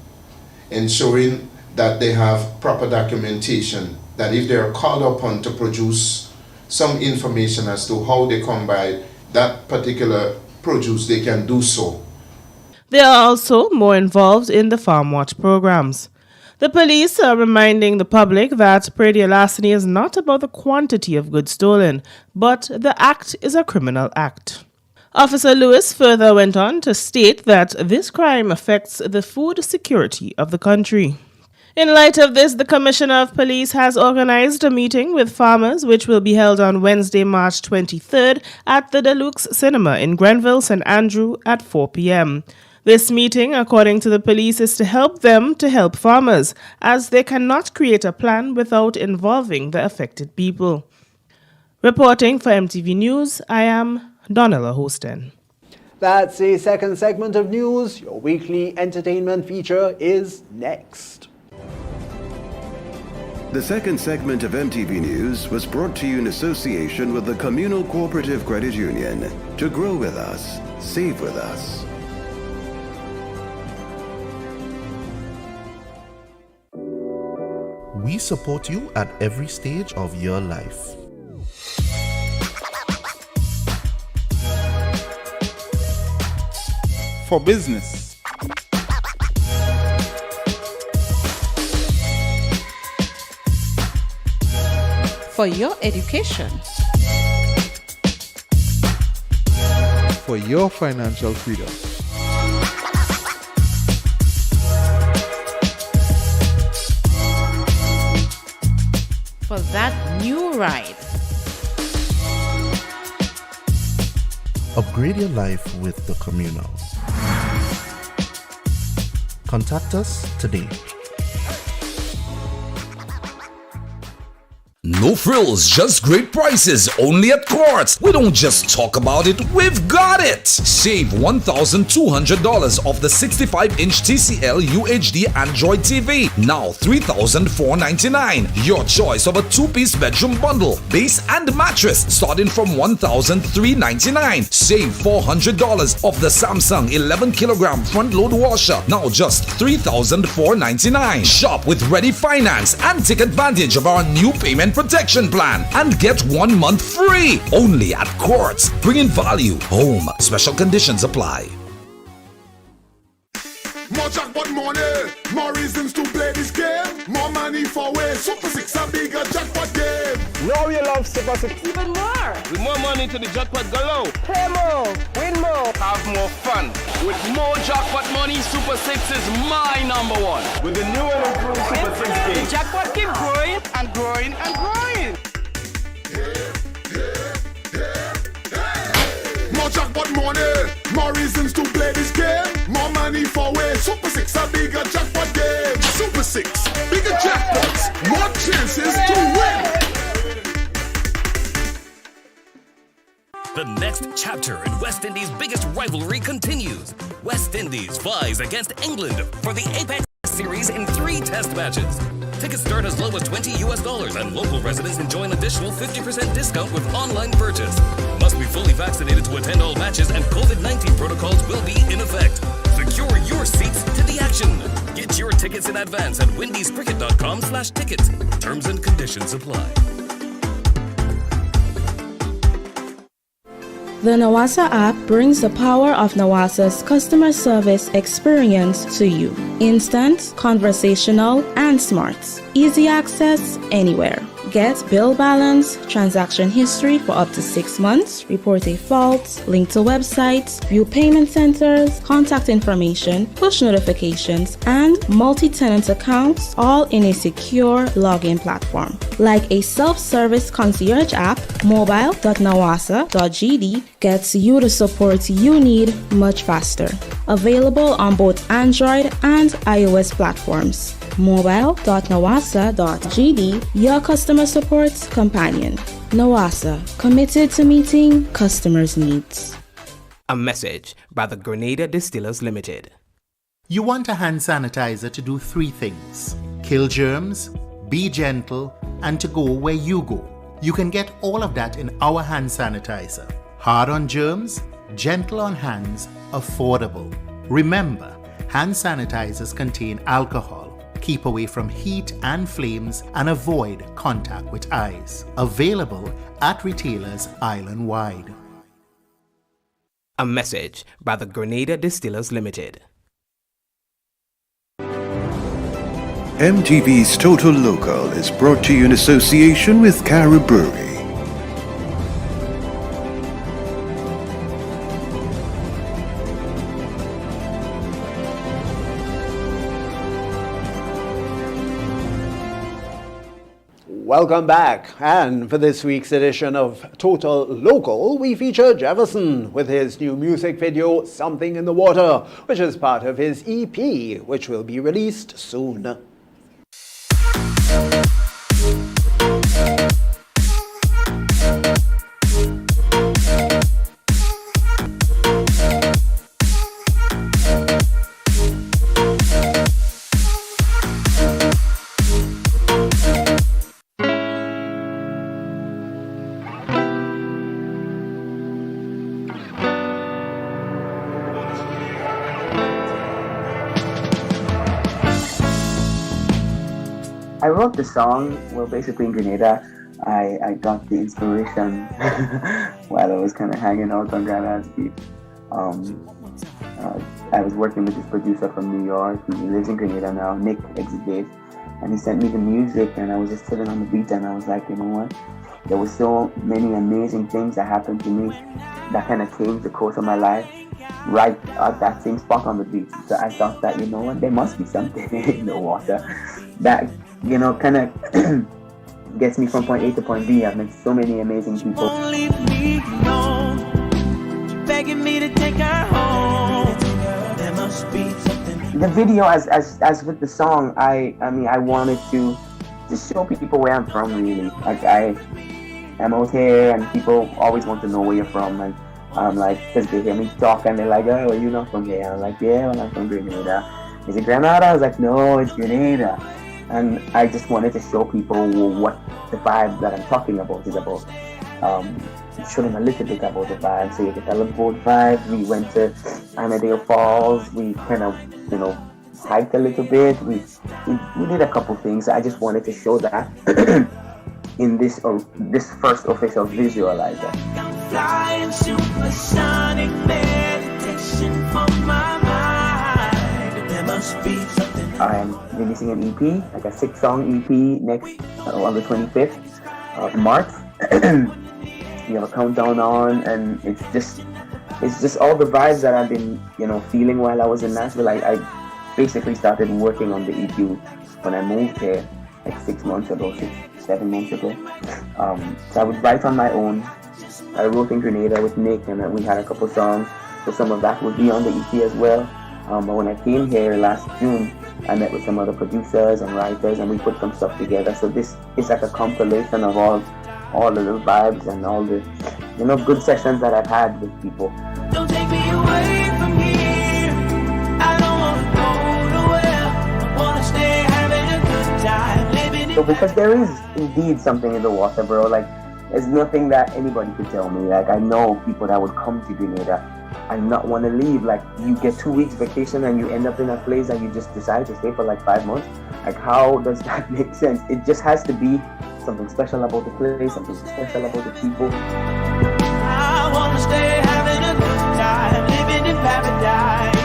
ensuring that they have proper documentation, that if they are called upon to produce some information as to how they come by that particular produce, they can do so. They are also more involved in the Farm Watch programs. The police are reminding the public that Friday larceny is not about the quantity of goods stolen, but the act is a criminal act. Officer Lewis further went on to state that this crime affects the food security of the country. In light of this, the Commissioner of Police has organized a meeting with farmers which will be held on Wednesday, March 23rd at the Deluxe Cinema in Grenville, St. Andrew at 4 p.m. This meeting, according to the police, is to help them to help farmers, as they cannot create a plan without involving the affected people. Reporting for MTV News, I am Donella Houston. That's the second segment of news. Your weekly entertainment feature is next. The second segment of MTV News was brought to you in association with the Communal Cooperative Credit Union. To grow with us, save with us. We support you at every stage of your life. For business. For your education. For your financial freedom. For that new ride. Upgrade your life with the Communal. Contact us today. No frills, just great prices, only at Quartz. We don't just talk about it, we've got it! Save $1,200 off the 65-inch TCL UHD Android TV, now $3,499. Your choice of a 2-piece bedroom bundle, base and mattress, starting from $1,399. Save $400 off the Samsung 11-kilogram front-load washer, now just $3,499. Shop with Ready Finance and take advantage of our new payment protection plan and get 1 month free only at Quartz, bringing value home. Special conditions apply. More jackpot money, more reasons to play this game. More money for way. Super 6 a bigger jackpot game. Now you love Super 6 even more. With more money to the jackpot galore. Play more, win more, have more fun. With more jackpot money, Super 6 is my number one. With the new and improved Super 6 game. The jackpot keep growing and growing and growing. More jackpot money, more reasons to play this game. More money for way. Super 6 a bigger jackpot game. Super 6, bigger jackpots, more chances to win. The next chapter in West Indies' biggest rivalry continues. West Indies flies against England for the Apex Series in 3 test matches. Tickets start as low as $20 and local residents enjoy an additional 50% discount with online purchase. Must be fully vaccinated to attend all matches and COVID-19 protocols will be in effect. Secure your seats to the action. Get your tickets in advance at windiescricket.com/tickets. Terms and conditions apply. The Nawasa app brings the power of Nawasa's customer service experience to you. Instant, conversational, and smart. Easy access anywhere. Get bill balance, transaction history for up to 6 months, report a fault, link to websites, view payment centers, contact information, push notifications, and multi-tenant accounts, all in a secure login platform. Like a self-service concierge app, mobile.nawasa.gd gets you the support you need much faster. Available on both Android and iOS platforms. mobile.nawasa.gd, your customer support companion. Nawasa, committed to meeting customers' needs. A message by the Grenada Distillers Limited. You want a hand sanitizer to do 3 things: kill germs, be gentle, and to go where you go. You can get all of that in our hand sanitizer. Hard on germs, gentle on hands, affordable. Remember, hand sanitizers contain alcohol. Keep away from heat and flames and avoid contact with eyes. Available at retailers island-wide. A message by the Grenada Distillers Limited. MTV's Total Local is brought to you in association with Carib Brewery. Welcome back, and for this week's edition of Total Local, we feature Jefferson with his new music video, Something in the Water, which is part of his EP, which will be released soon. I wrote the song, well, basically in Grenada. I got the inspiration while I was kind of hanging out on Granada's beach. I was working with this producer from New York. He lives in Grenada now, Nick Exit, and he sent me the music, and I was just sitting on the beach, and I was like, you know what? There were so many amazing things that happened to me that kind of changed the course of my life right at that same spot on the beach. So I thought that, you know what, there must be something in the water that, you know, kind of gets me from point A to point B. I've met so many amazing people. Won't leave me alone, begging me to take her home. There must be something. The video, as with the song, I mean, I wanted to just show people where I'm from, really. Like, I am out here, and people always want to know where you're from, and like, because they hear me talk, and they're like, oh, well, you're not from here. I'm like, yeah, well, I'm from Grenada. Is it Grenada? I was like, no, it's Grenada. And I just wanted to show people what the vibe that I'm talking about is about. Show them a little bit about the vibe, so you can tell them both vibes. We went to Annandale Falls. We kind of, you know, hiked a little bit. We did a couple things. I just wanted to show that in this first official visualizer. Flying supersonic meditation for my mind. There must be something. I am releasing an EP, like a 6-song EP next on the 25th of March. We have a countdown on, and it's just all the vibes that I've been, you know, feeling while I was in Nashville. I basically started working on the EP when I moved here, like 7 months ago. So I would write on my own. I wrote in Grenada with Nick, and we had a couple songs, so some of that would be on the EP as well. But when I came here last June, I met with some other producers and writers, and we put some stuff together. So this is like a compilation of all the little vibes and all the, you know, good sessions that I've had with people. Don't take me away from here. I don't want to go nowhere. I want to stay having a good time, living. So because there is indeed something in the water, bro. Like, there's nothing that anybody could tell me. Like, I know people that would come to Grenada and not want to leave. Like, you get 2 weeks vacation and you end up in a place and you just decide to stay for like 5 months. Like, how does that make sense? It just has to be something special about the place, something special about the people. I want to stay having a good time, living in paradise.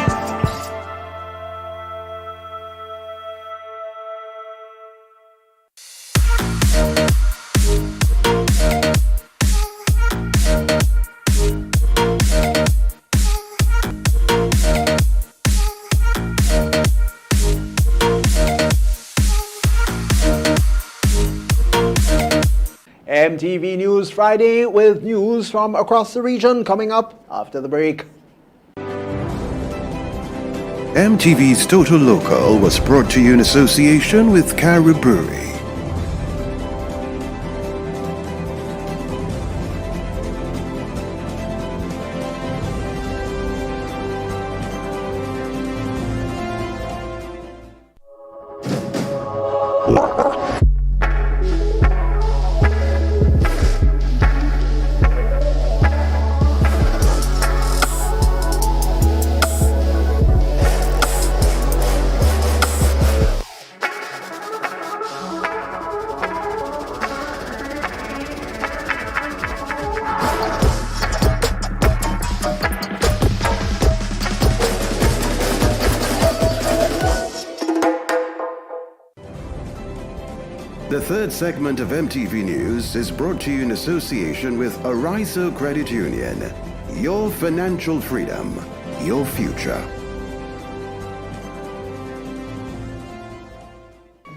MTV News Friday with news from across the region coming up after the break. MTV's Total Local was brought to you in association with Carib Brewery. The third segment of MTV News is brought to you in association with Arizo Credit Union. Your financial freedom, your future.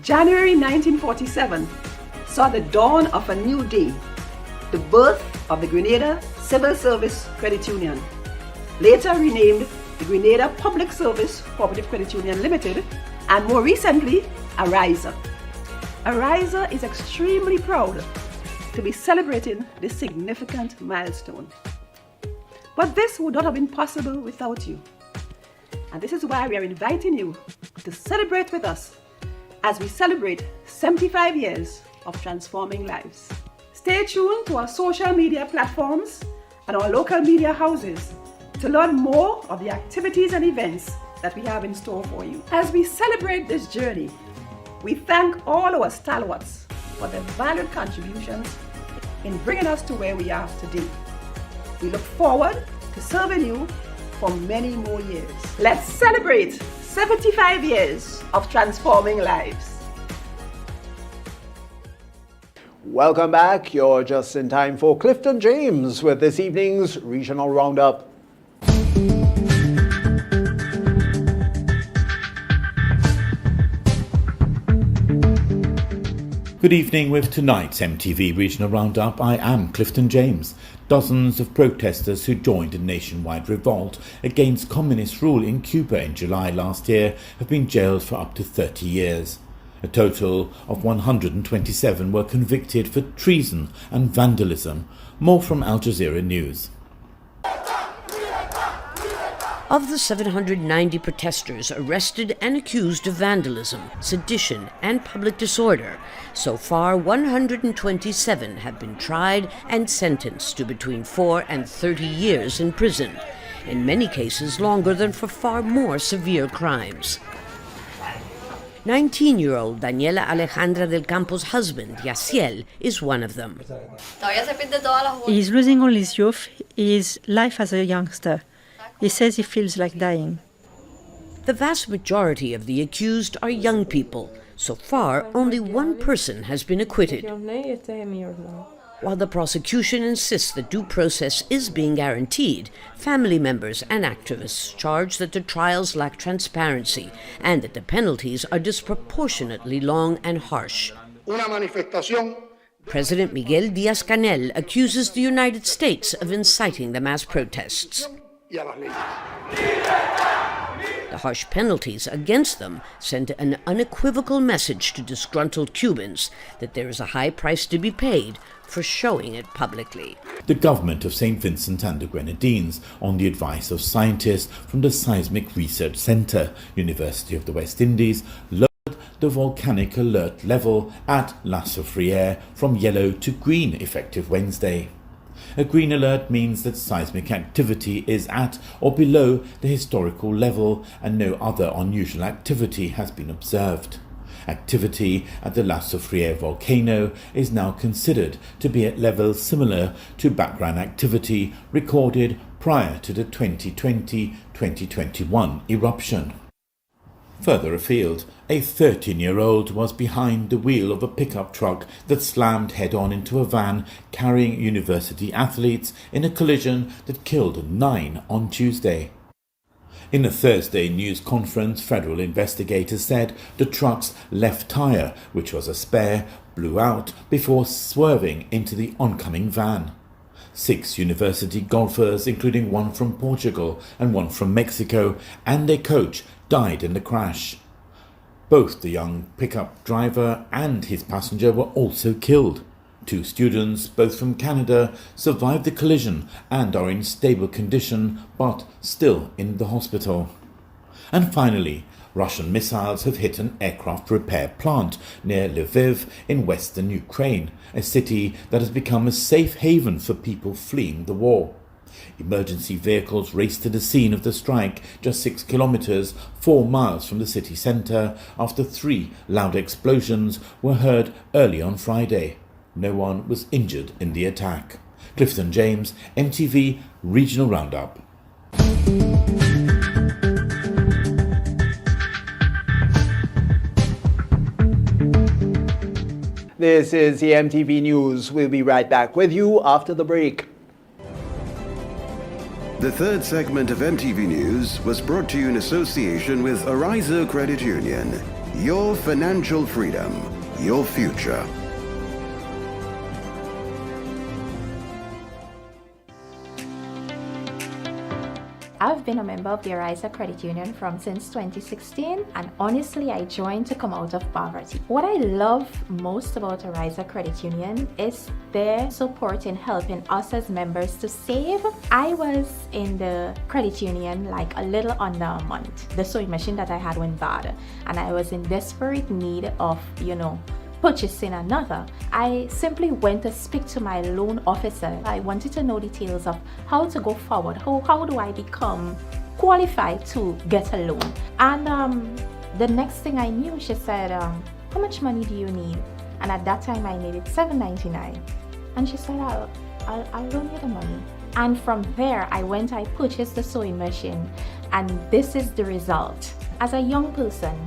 January 1947 saw the dawn of a new day, the birth of the Grenada Civil Service Credit Union, later renamed the Grenada Public Service Cooperative Credit Union Limited, and more recently, Arizo. Arizo is extremely proud to be celebrating this significant milestone. But this would not have been possible without you. And this is why we are inviting you to celebrate with us as we celebrate 75 years of transforming lives. Stay tuned to our social media platforms and our local media houses to learn more of the activities and events that we have in store for you. As we celebrate this journey, we thank all our stalwarts for their valued contributions in bringing us to where we are today. We look forward to serving you for many more years. Let's celebrate 75 years of transforming lives. Welcome back. You're just in time for Clifton James with this evening's Regional Roundup. Good evening with tonight's MTV Regional Roundup. I am Clifton James. Dozens of protesters who joined a nationwide revolt against communist rule in Cuba in July last year have been jailed for up to 30 years. A total of 127 were convicted for treason and vandalism. More from Al Jazeera News. Of the 790 protesters arrested and accused of vandalism, sedition, and public disorder, so far 127 have been tried and sentenced to between 4 and 30 years in prison, in many cases longer than for far more severe crimes. 19-year-old Daniela Alejandra del Campo's husband, Yaciel, is one of them. He's losing all his youth, his life as a youngster. He says he feels like dying. The vast majority of the accused are young people. So far, only one person has been acquitted. While the prosecution insists that due process is being guaranteed, family members and activists charge that the trials lack transparency and that the penalties are disproportionately long and harsh. President Miguel Díaz-Canel accuses the United States of inciting the mass protests. The harsh penalties against them send an unequivocal message to disgruntled Cubans that there is a high price to be paid for showing it publicly. The government of St. Vincent and the Grenadines, on the advice of scientists from the Seismic Research Centre, University of the West Indies, lowered the volcanic alert level at La Soufrière from yellow to green effective Wednesday. A green alert means that seismic activity is at or below the historical level and no other unusual activity has been observed. Activity at the La Soufrière volcano is now considered to be at levels similar to background activity recorded prior to the 2020-2021 eruption. Further afield, a 13-year-old was behind the wheel of a pickup truck that slammed head-on into a van carrying university athletes in a collision that killed 9 on Tuesday. In a Thursday news conference, federal investigators said the truck's left tire, which was a spare, blew out before swerving into the oncoming van. 6 university golfers, including one from Portugal and one from Mexico, and their coach, died in the crash. Both the young pickup driver and his passenger were also killed. 2 students, both from Canada, survived the collision and are in stable condition, but still in the hospital. And finally, Russian missiles have hit an aircraft repair plant near Lviv in western Ukraine, a city that has become a safe haven for people fleeing the war. Emergency vehicles raced to the scene of the strike just 6 kilometers, 4 miles from the city centre, after 3 loud explosions were heard early on Friday. No one was injured in the attack. Clifton James, MTV Regional Roundup. This is the MTV News. We'll be right back with you after the break. The third segment of MTV News was brought to you in association with Ariza Credit Union. Your financial freedom, your future. I've been a member of the Ariza Credit Union since 2016, and honestly I joined to come out of poverty. What I love most about Ariza Credit Union is their support in helping us as members to save. I was in the credit union like a little under a month. The sewing machine that I had went bad, and I was in desperate need of, purchasing another. I simply went to speak to my loan officer. I wanted to know details of how to go forward. How do I become qualified to get a loan? And the next thing I knew, she said, how much money do you need? And at that time I needed $7.99. And she said, I'll loan you the money. And from there I purchased the sewing machine, and this is the result. As a young person,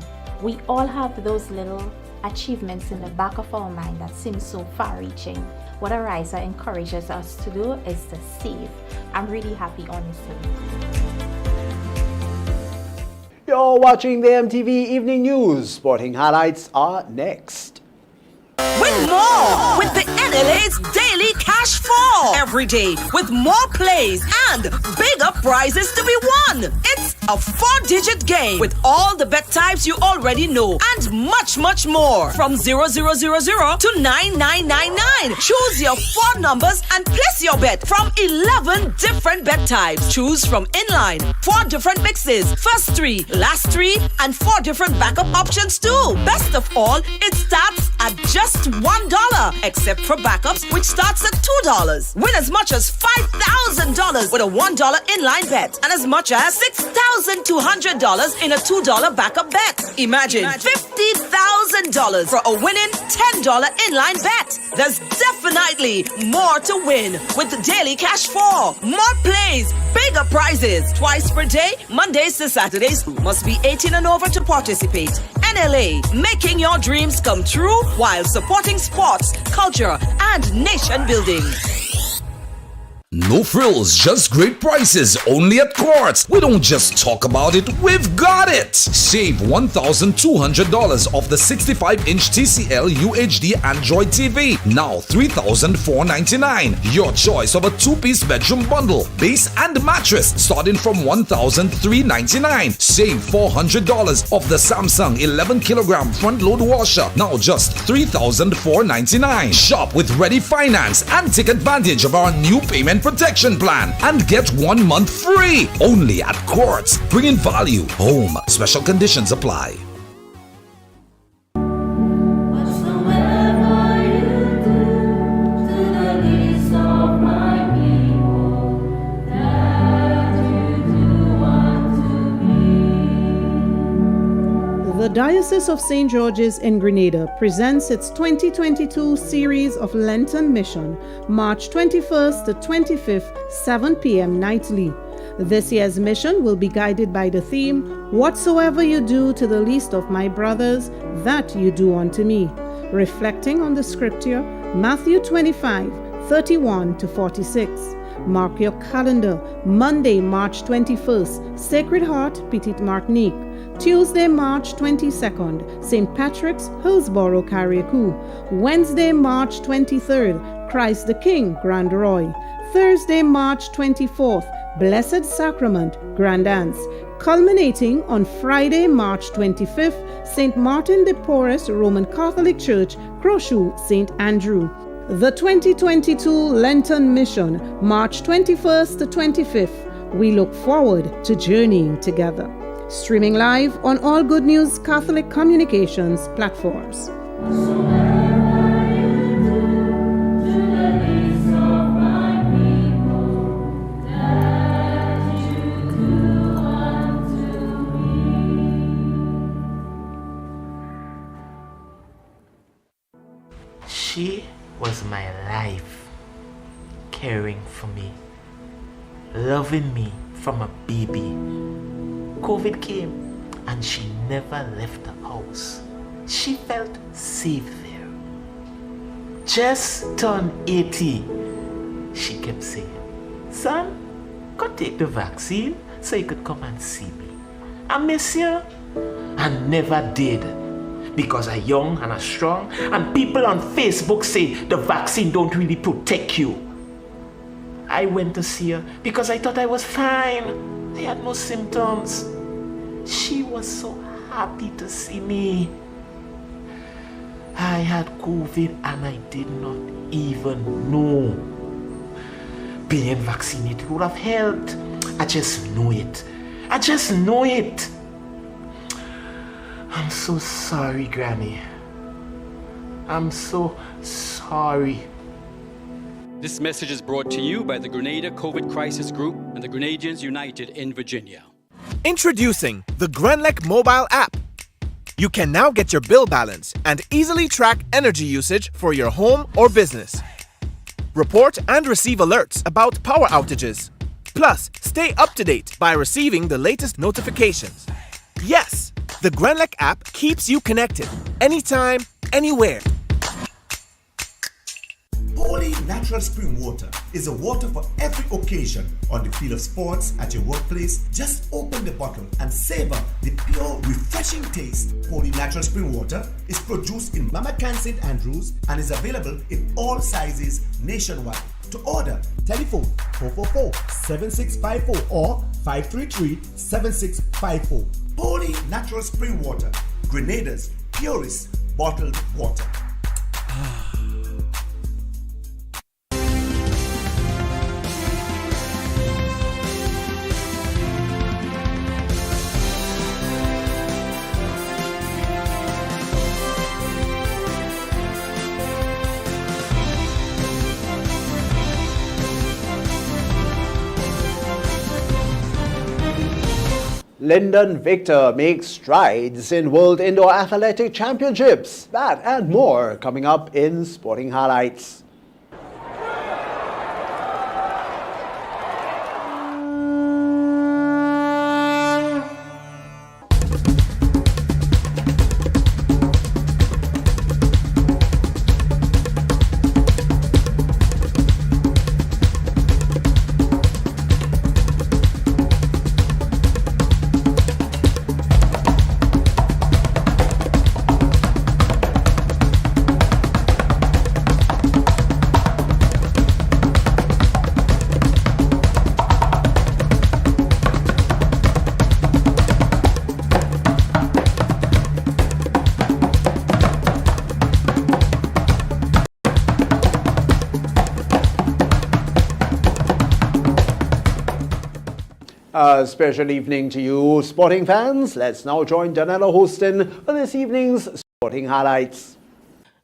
we all have those little achievements in the back of our mind that seem so far-reaching. What Ariza encourages us to do is to save. I'm really happy, honestly. You're watching the MTV Evening News. Sporting highlights are next. Win more with the NLA's Daily Cash Fall. Every day with more plays and bigger prizes to be won. It's a 4-digit game with all the bet types you already know and much, much more. From 0000 to 9999. Choose your 4 numbers and place your bet from 11 different bet types. Choose from inline, 4 different mixes, first 3, last 3, and 4 different backup options too. Best of all, it starts at just $1, except for backups, which starts at $2. Win as much as $5,000 with a $1 inline bet and as much as $6,200 in a $2 backup bet. Imagine $50,000 for a winning $10 inline bet. There's definitely more to win with the Daily Cash 4. More plays, bigger prizes. Twice per day, Mondays to Saturdays. Must be 18 and over to participate. NLA, making your dreams come true while supporting sports, culture, and nation building. No frills, just great prices, only at Quartz. We don't just talk about it, we've got it! Save $1,200 off the 65-inch TCL UHD Android TV, now $3,499. Your choice of a 2-piece bedroom bundle, base and mattress, starting from $1,399. Save $400 off the Samsung 11-kilogram front-load washer, now just $3,499. Shop with Ready Finance and take advantage of our new payment protection plan and get 1 month free only at Quartz, bringing value home. Special conditions apply. The Diocese of St. George's in Grenada presents its 2022 series of Lenten Mission, March 21st to 25th, 7 p.m. nightly. This year's mission will be guided by the theme, Whatsoever you do to the least of my brothers, that you do unto me, reflecting on the scripture, Matthew 25, 31 to 46. Mark your calendar, Monday, March 21st, Sacred Heart, Petite Martinique. Tuesday, March 22nd, St. Patrick's, Hillsborough, Carriacou. Wednesday, March 23rd, Christ the King, Grand Roy. Thursday, March 24th, Blessed Sacrament, Grand Anse. Culminating on Friday, March 25th, St. Martin de Porres, Roman Catholic Church, Croshoux, St. Andrew. The 2022 Lenten Mission, March 21st to 25th. We look forward to journeying together. Streaming live on all Good News Catholic Communications platforms. She was my life, caring for me, loving me from a baby. COVID came and she never left the house. She felt safe there. just turned 80. She kept saying, son, go take the vaccine so you could come and see me. I miss you. I never did. Because I'm young and I'm strong, and people on Facebook say the vaccine don't really protect you. I went to see her because I thought I was fine. I had no symptoms. She was so happy to see me. I had COVID and I did not even know. Being vaccinated would have helped. I just know it. I just know it. I'm so sorry, Granny. I'm so sorry. This message is brought to you by the Grenada COVID Crisis Group and the Grenadians United in Virginia. Introducing the Grenlec mobile app. You can now get your bill balance and easily track energy usage for your home or business. Report and receive alerts about power outages. Plus, stay up to date by receiving the latest notifications. Yes, the Grenlec app keeps you connected anytime, anywhere. Holy Natural Spring Water is a water for every occasion. On the field of sports, at your workplace, just open the bottle and savor the pure, refreshing taste. Holy Natural Spring Water is produced in Mamacan St. Andrews and is available in all sizes nationwide. To order, telephone 444-7654 or 533-7654. Holy Natural Spring Water, Grenada's purest bottled water. Lyndon Victor makes strides in World Indoor Athletic Championships. That and more coming up in Sporting Highlights. A special evening to you, sporting fans. Let's now join Danella Houston for this evening's Sporting Highlights.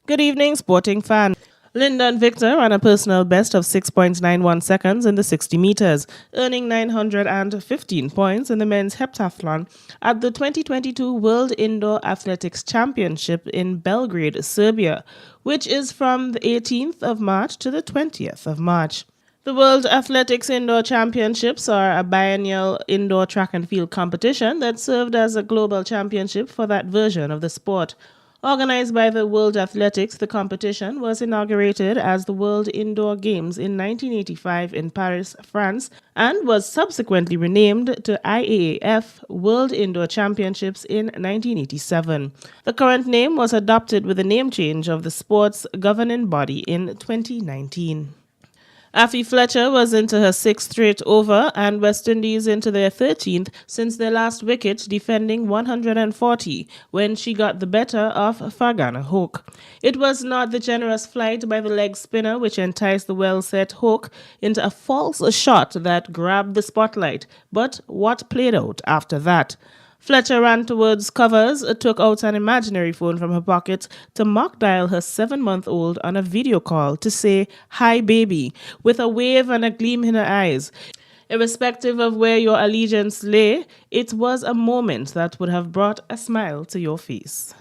Good evening, sporting fan. Lyndon Victor ran a personal best of 6.91 seconds in the 60 meters, earning 915 points in the men's heptathlon at the 2022 World Indoor Athletics Championship in Belgrade, Serbia, which is from the 18th of March to the 20th of March. The World Athletics Indoor Championships are a biennial indoor track and field competition that served as a global championship for that version of the sport. Organized by the World Athletics, the competition was inaugurated as the World Indoor Games in 1985 in Paris, France, and was subsequently renamed to IAAF World Indoor Championships in 1987. The current name was adopted with the name change of the sport's governing body in 2019. Afi Fletcher was into her 6th straight over and West Indies into their 13th since their last wicket, defending 140 when she got the better of Fargana Hoke. It was not the generous flight by the leg spinner which enticed the well-set Hoke into a false shot that grabbed the spotlight, but what played out after that? Fletcher ran towards covers, took out an imaginary phone from her pocket to mock dial her 7-month-old on a video call to say, "Hi baby," with a wave and a gleam in her eyes. Irrespective of where your allegiance lay, it was a moment that would have brought a smile to your face.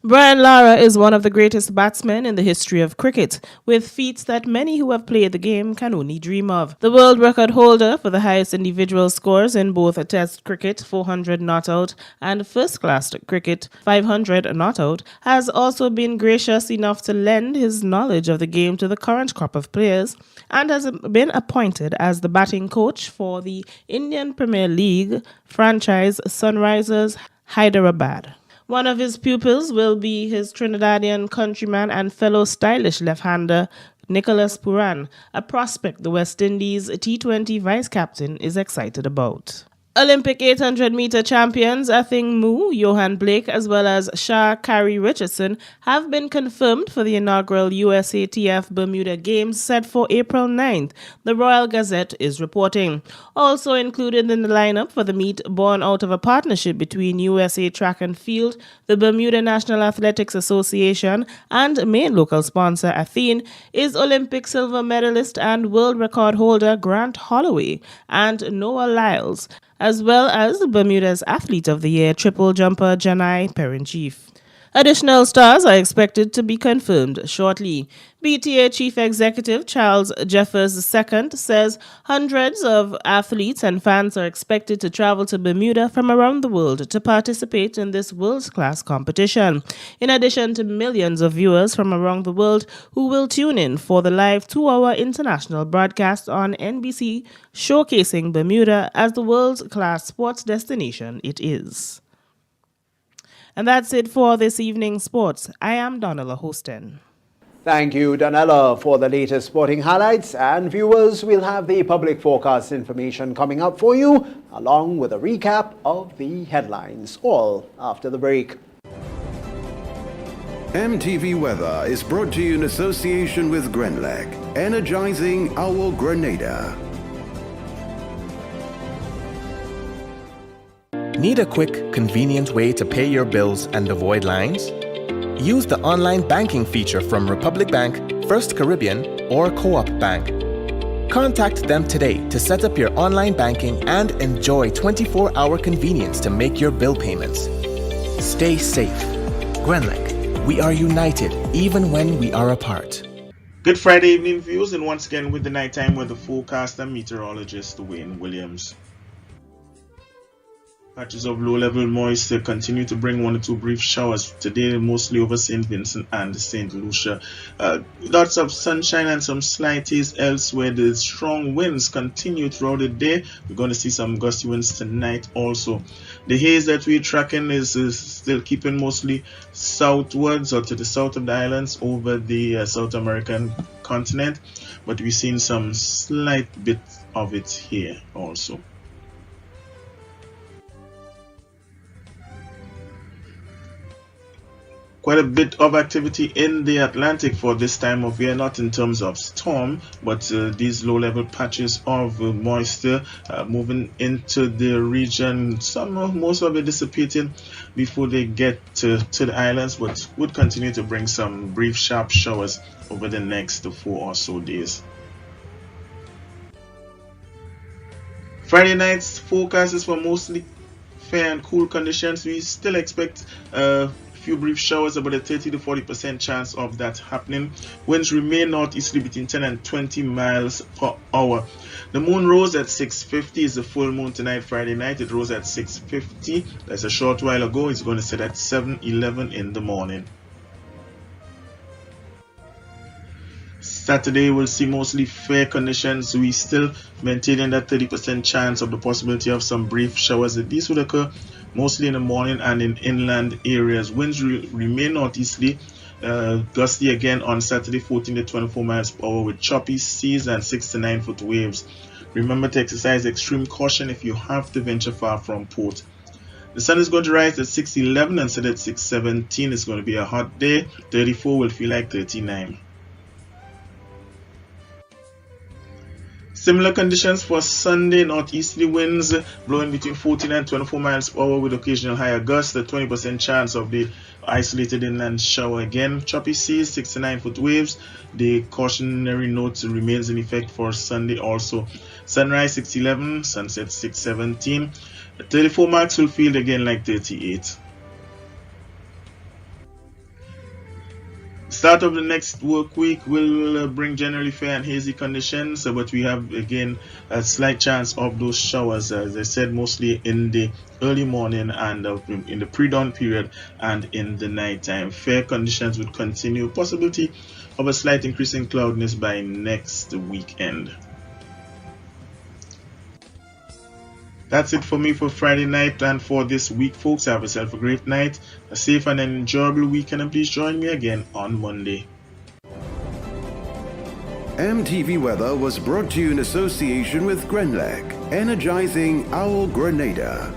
Brian Lara is one of the greatest batsmen in the history of cricket, with feats that many who have played the game can only dream of. The world record holder for the highest individual scores in both Test cricket, 400 not out, and first-class cricket, 500 not out, has also been gracious enough to lend his knowledge of the game to the current crop of players and has been appointed as the batting coach for the Indian Premier League franchise Sunrisers Hyderabad. One of his pupils will be his Trinidadian countryman and fellow stylish left-hander Nicholas Puran, a prospect the West Indies T20 vice-captain is excited about. Olympic 800-meter champions Athing Mu, Johan Blake, as well as Shah Carey Richardson have been confirmed for the inaugural USATF Bermuda Games set for April 9th, the Royal Gazette is reporting. Also included in the lineup for the meet, born out of a partnership between USA Track and Field, the Bermuda National Athletics Association, and main local sponsor Athene, is Olympic silver medalist and world record holder Grant Holloway and Noah Lyles, as well as Bermuda's Athlete of the Year triple jumper Janai Perrin-Chief. Additional stars are expected to be confirmed shortly. BTA Chief Executive Charles Jeffers II says hundreds of athletes and fans are expected to travel to Bermuda from around the world to participate in this world-class competition, in addition to millions of viewers from around the world who will tune in for the live 2-hour international broadcast on NBC showcasing Bermuda as the world-class sports destination it is. And that's it for this evening's sports. I am Donella Hostin. Thank you, Donella, for the latest sporting highlights. And viewers, we'll have the public forecast information coming up for you, along with a recap of the headlines, all after the break. MTV Weather is brought to you in association with Grenlec, energizing our Grenada. Need a quick, convenient way to pay your bills and avoid lines? Use the online banking feature from Republic Bank, First Caribbean, or Co-op Bank. Contact them today to set up your online banking and enjoy 24-hour convenience to make your bill payments. Stay safe. Grenlec, we are united even when we are apart. Good Friday evening, viewers, and once again with the nighttime weather forecast and meteorologist Wayne Williams. Patches of low-level moisture continue to bring 1 or 2 brief showers today, mostly over St. Vincent and St. Lucia. Lots of sunshine and some slight haze elsewhere. The strong winds continue throughout the day. We're going to see some gusty winds tonight also. The haze that we're tracking is still keeping mostly southwards or to the south of the islands over the South American continent, but we've seen some slight bit of it here also. Quite a bit of activity in the Atlantic for this time of year, not in terms of storm, but these low-level patches of moisture moving into the region. Most of it dissipating before they get to the islands, but would continue to bring some brief sharp showers over the next 4 or so days. Friday night's forecast is for mostly fair and cool conditions. We still expect few brief showers, about a 30 to 40% chance of that happening. Winds remain northeasterly between 10 and 20 miles per hour. The moon rose at 6:50. Is the full moon tonight, Friday night. It rose at 6:50. That's a short while ago. It's going to set at 7:11 in the morning. Saturday we'll see mostly fair conditions. We still maintaining that 30% chance of the possibility of some brief showers. These would occur mostly in the morning and in inland areas. Winds remain northeasterly, gusty again on Saturday, 14 to 24 miles per hour with choppy seas and 6 to 9 foot waves. Remember to exercise extreme caution if you have to venture far from port. The sun is going to rise at 6:11 and set at 6:17. It's going to be a hot day. 34 will feel like 39. Similar conditions for Sunday, northeasterly winds blowing between 14 and 24 miles per hour with occasional higher gusts, a 20% chance of the isolated inland shower again. Choppy seas, 6 to 9 foot waves. The cautionary note remains in effect for Sunday also. Sunrise 6:11, sunset 6:17. 34 marks will feel again like 38. Start of the next work week will bring generally fair and hazy conditions, but we have again a slight chance of those showers, as I said, mostly in the early morning and in the pre-dawn period and in the nighttime. Fair conditions would continue, possibility of a slight increase in cloudiness by next weekend. That's it for me for Friday night and for this week, folks. Have yourself a great night, a safe and an enjoyable weekend, and please join me again on Monday. MTV Weather was brought to you in association with Grenlec, energizing our Grenada.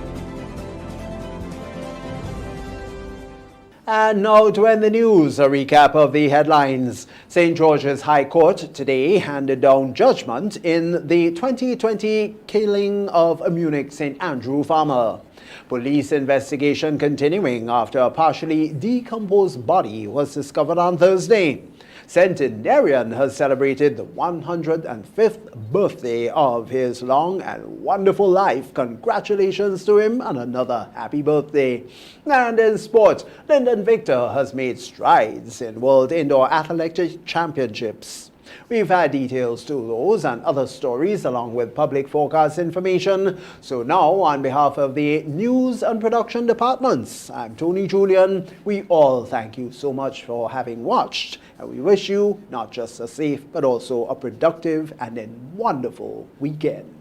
And now to end the news, a recap of the headlines. St. George's High Court today handed down judgment in the 2020 killing of a Munich St. Andrew farmer. Police investigation continuing after a partially decomposed body was discovered on Thursday. Centenarian has celebrated the 105th birthday of his long and wonderful life. Congratulations to him and another happy birthday. And in sports, Lyndon Victor has made strides in World Indoor Athletic Championships. We've had details to those and other stories along with public forecast information. So now, on behalf of the news and production departments, I'm Tony Julian. We all thank you so much for having watched, and we wish you not just a safe but also a productive and a wonderful weekend.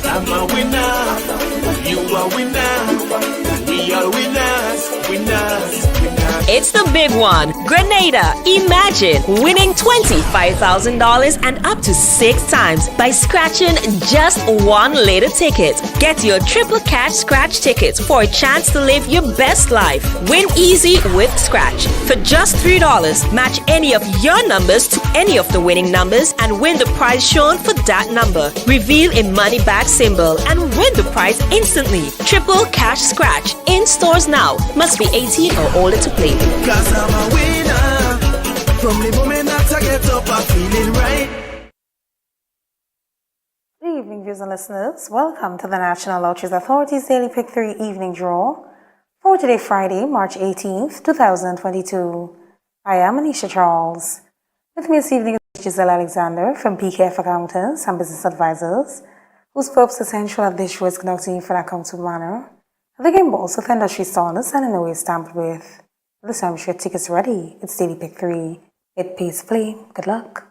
I'm a winner, you a winner, we are winners, winners, winners. It's the big one. Grenada. Imagine winning $25,000 and up to 6 times by scratching just one lotto ticket. Get your triple cash scratch tickets for a chance to live your best life. Win easy with Scratch. For just $3, match any of your numbers to any of the winning numbers and win the prize shown for that number. Reveal a money bag symbol and win the prize instantly. Triple cash scratch. In stores now. Must be 18 or older to play. Cause I'm a winner. From the moment that I get up, I'm feeling right. Good evening, viewers and listeners. Welcome to the National Lotteries Authority's Daily Pick 3 Evening Draw for today, Friday, March 18th, 2022. I am Anisha Charles. With me this evening is Giselle Alexander from PKF Accountants and Business Advisors, whose purpose is to ensure that this show is conducted in an accountable manner. The game balls with industry standards and in no way stamped with. This time, your tickets ready. It's Daily Pick 3. It pays to play. Good luck.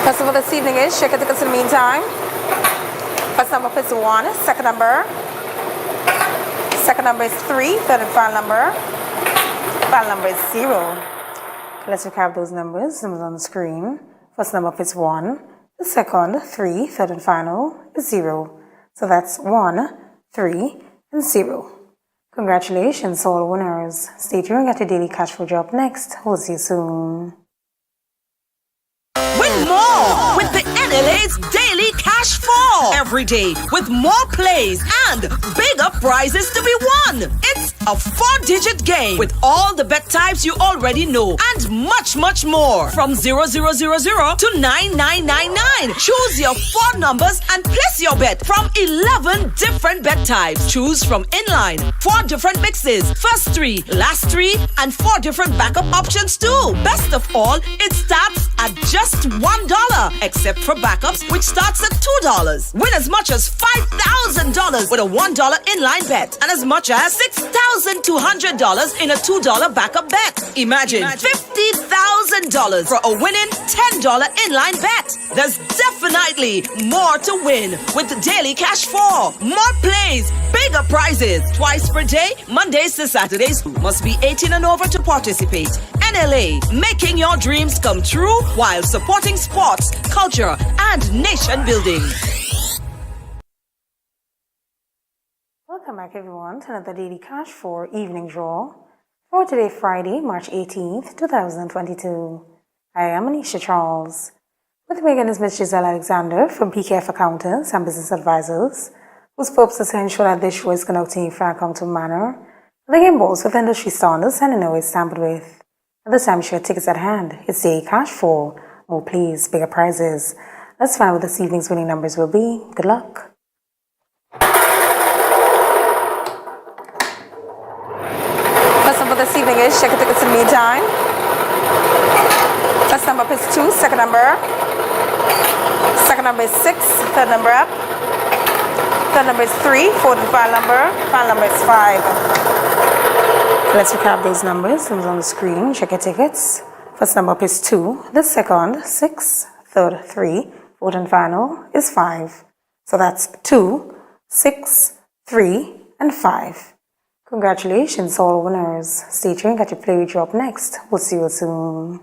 First of all, this evening is check your tickets in the meantime. First number is 1, second number. Second number is 3, third and final number. Final number is 0. Let's recap those numbers. Numbers on the screen. First number is 1. The second, 3, third and final is 0. So that's 1, 3, and 0. Congratulations, all winners. Stay tuned at your daily cash flow drop next. We'll see you soon. Win more with the NLA's Daily Cash Fall. Every day with more plays and bigger prizes to be won. It's a 4-digit game with all the bet types you already know and much, much more. From 0000 to 9999. Choose your 4 numbers and place your bet from 11 different bet types. Choose from inline, 4 different mixes, first 3, last 3, and 4 different backup options too. Best of all, it starts at just just $1, except for backups, which starts at $2. Win as much as $5,000 with a $1 inline bet and as much as $6,200 in a $2 backup bet. Imagine $50,000 for a winning $10 inline bet. There's definitely more to win with the Daily Cash 4. More plays, bigger prizes. Twice per day, Mondays to Saturdays. Must be 18 and over to participate. NLA, making your dreams come true while supporting sports, culture, and nation building. Welcome back, everyone, to another Daily Cash 4 evening draw for today, Friday, March 18th, 2022. I am Anisha Charles. With me again is Ms. Giselle Alexander from PKF Accountants and Business Advisors, whose purpose is to ensure that this show is conducted in a fair, accountable manner. The game balls with industry standards and in no way tampered with. At this time, share tickets at hand. It's Daily Cash 4. More please, bigger prizes. Let's find out what this evening's winning numbers will be. Good luck. First number this evening is check your tickets in the meantime. First number up is 2, second number. Second number is 6, third number up. Third number is 3, fourth and final number is 5. Let's recap those numbers. Numbers on the screen. Check your tickets. First number up is 2, the second 6, third 3, fourth and final is 5. So that's 2, 6, 3, and 5. Congratulations, all winners. Stay tuned. Got your play with you up next. We'll see you soon.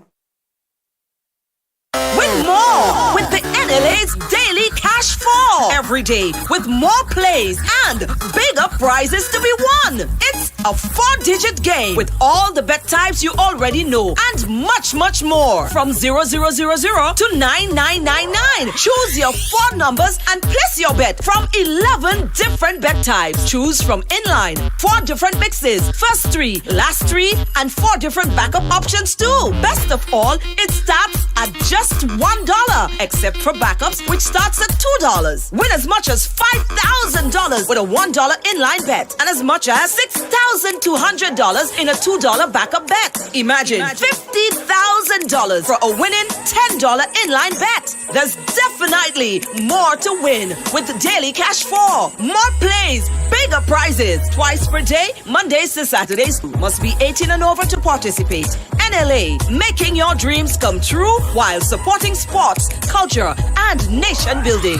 Win more with the NLA's Daily Cash 4. Every day with more plays and bigger prizes to be won. It's a 4-digit game with all the bet types you already know and much, much more. From 0000 to 9999. Choose your 4 numbers and place your bet from 11 different bet types. Choose from inline, 4 different mixes, first 3, last 3, and 4 different backup options too. Best of all, it starts at just $1, except for backups, which starts at $2. Win as much as $5,000 with a $1 inline bet and as much as $6,200 in a $2 backup bet. Imagine $50,000 for a winning $10 inline bet. There's definitely more to win with the Daily Cash 4. More plays, bigger prizes. Twice per day, Mondays to Saturdays. Must be 18 and over to participate. NLA, making your dreams come true while supporting sports, culture, and nation building.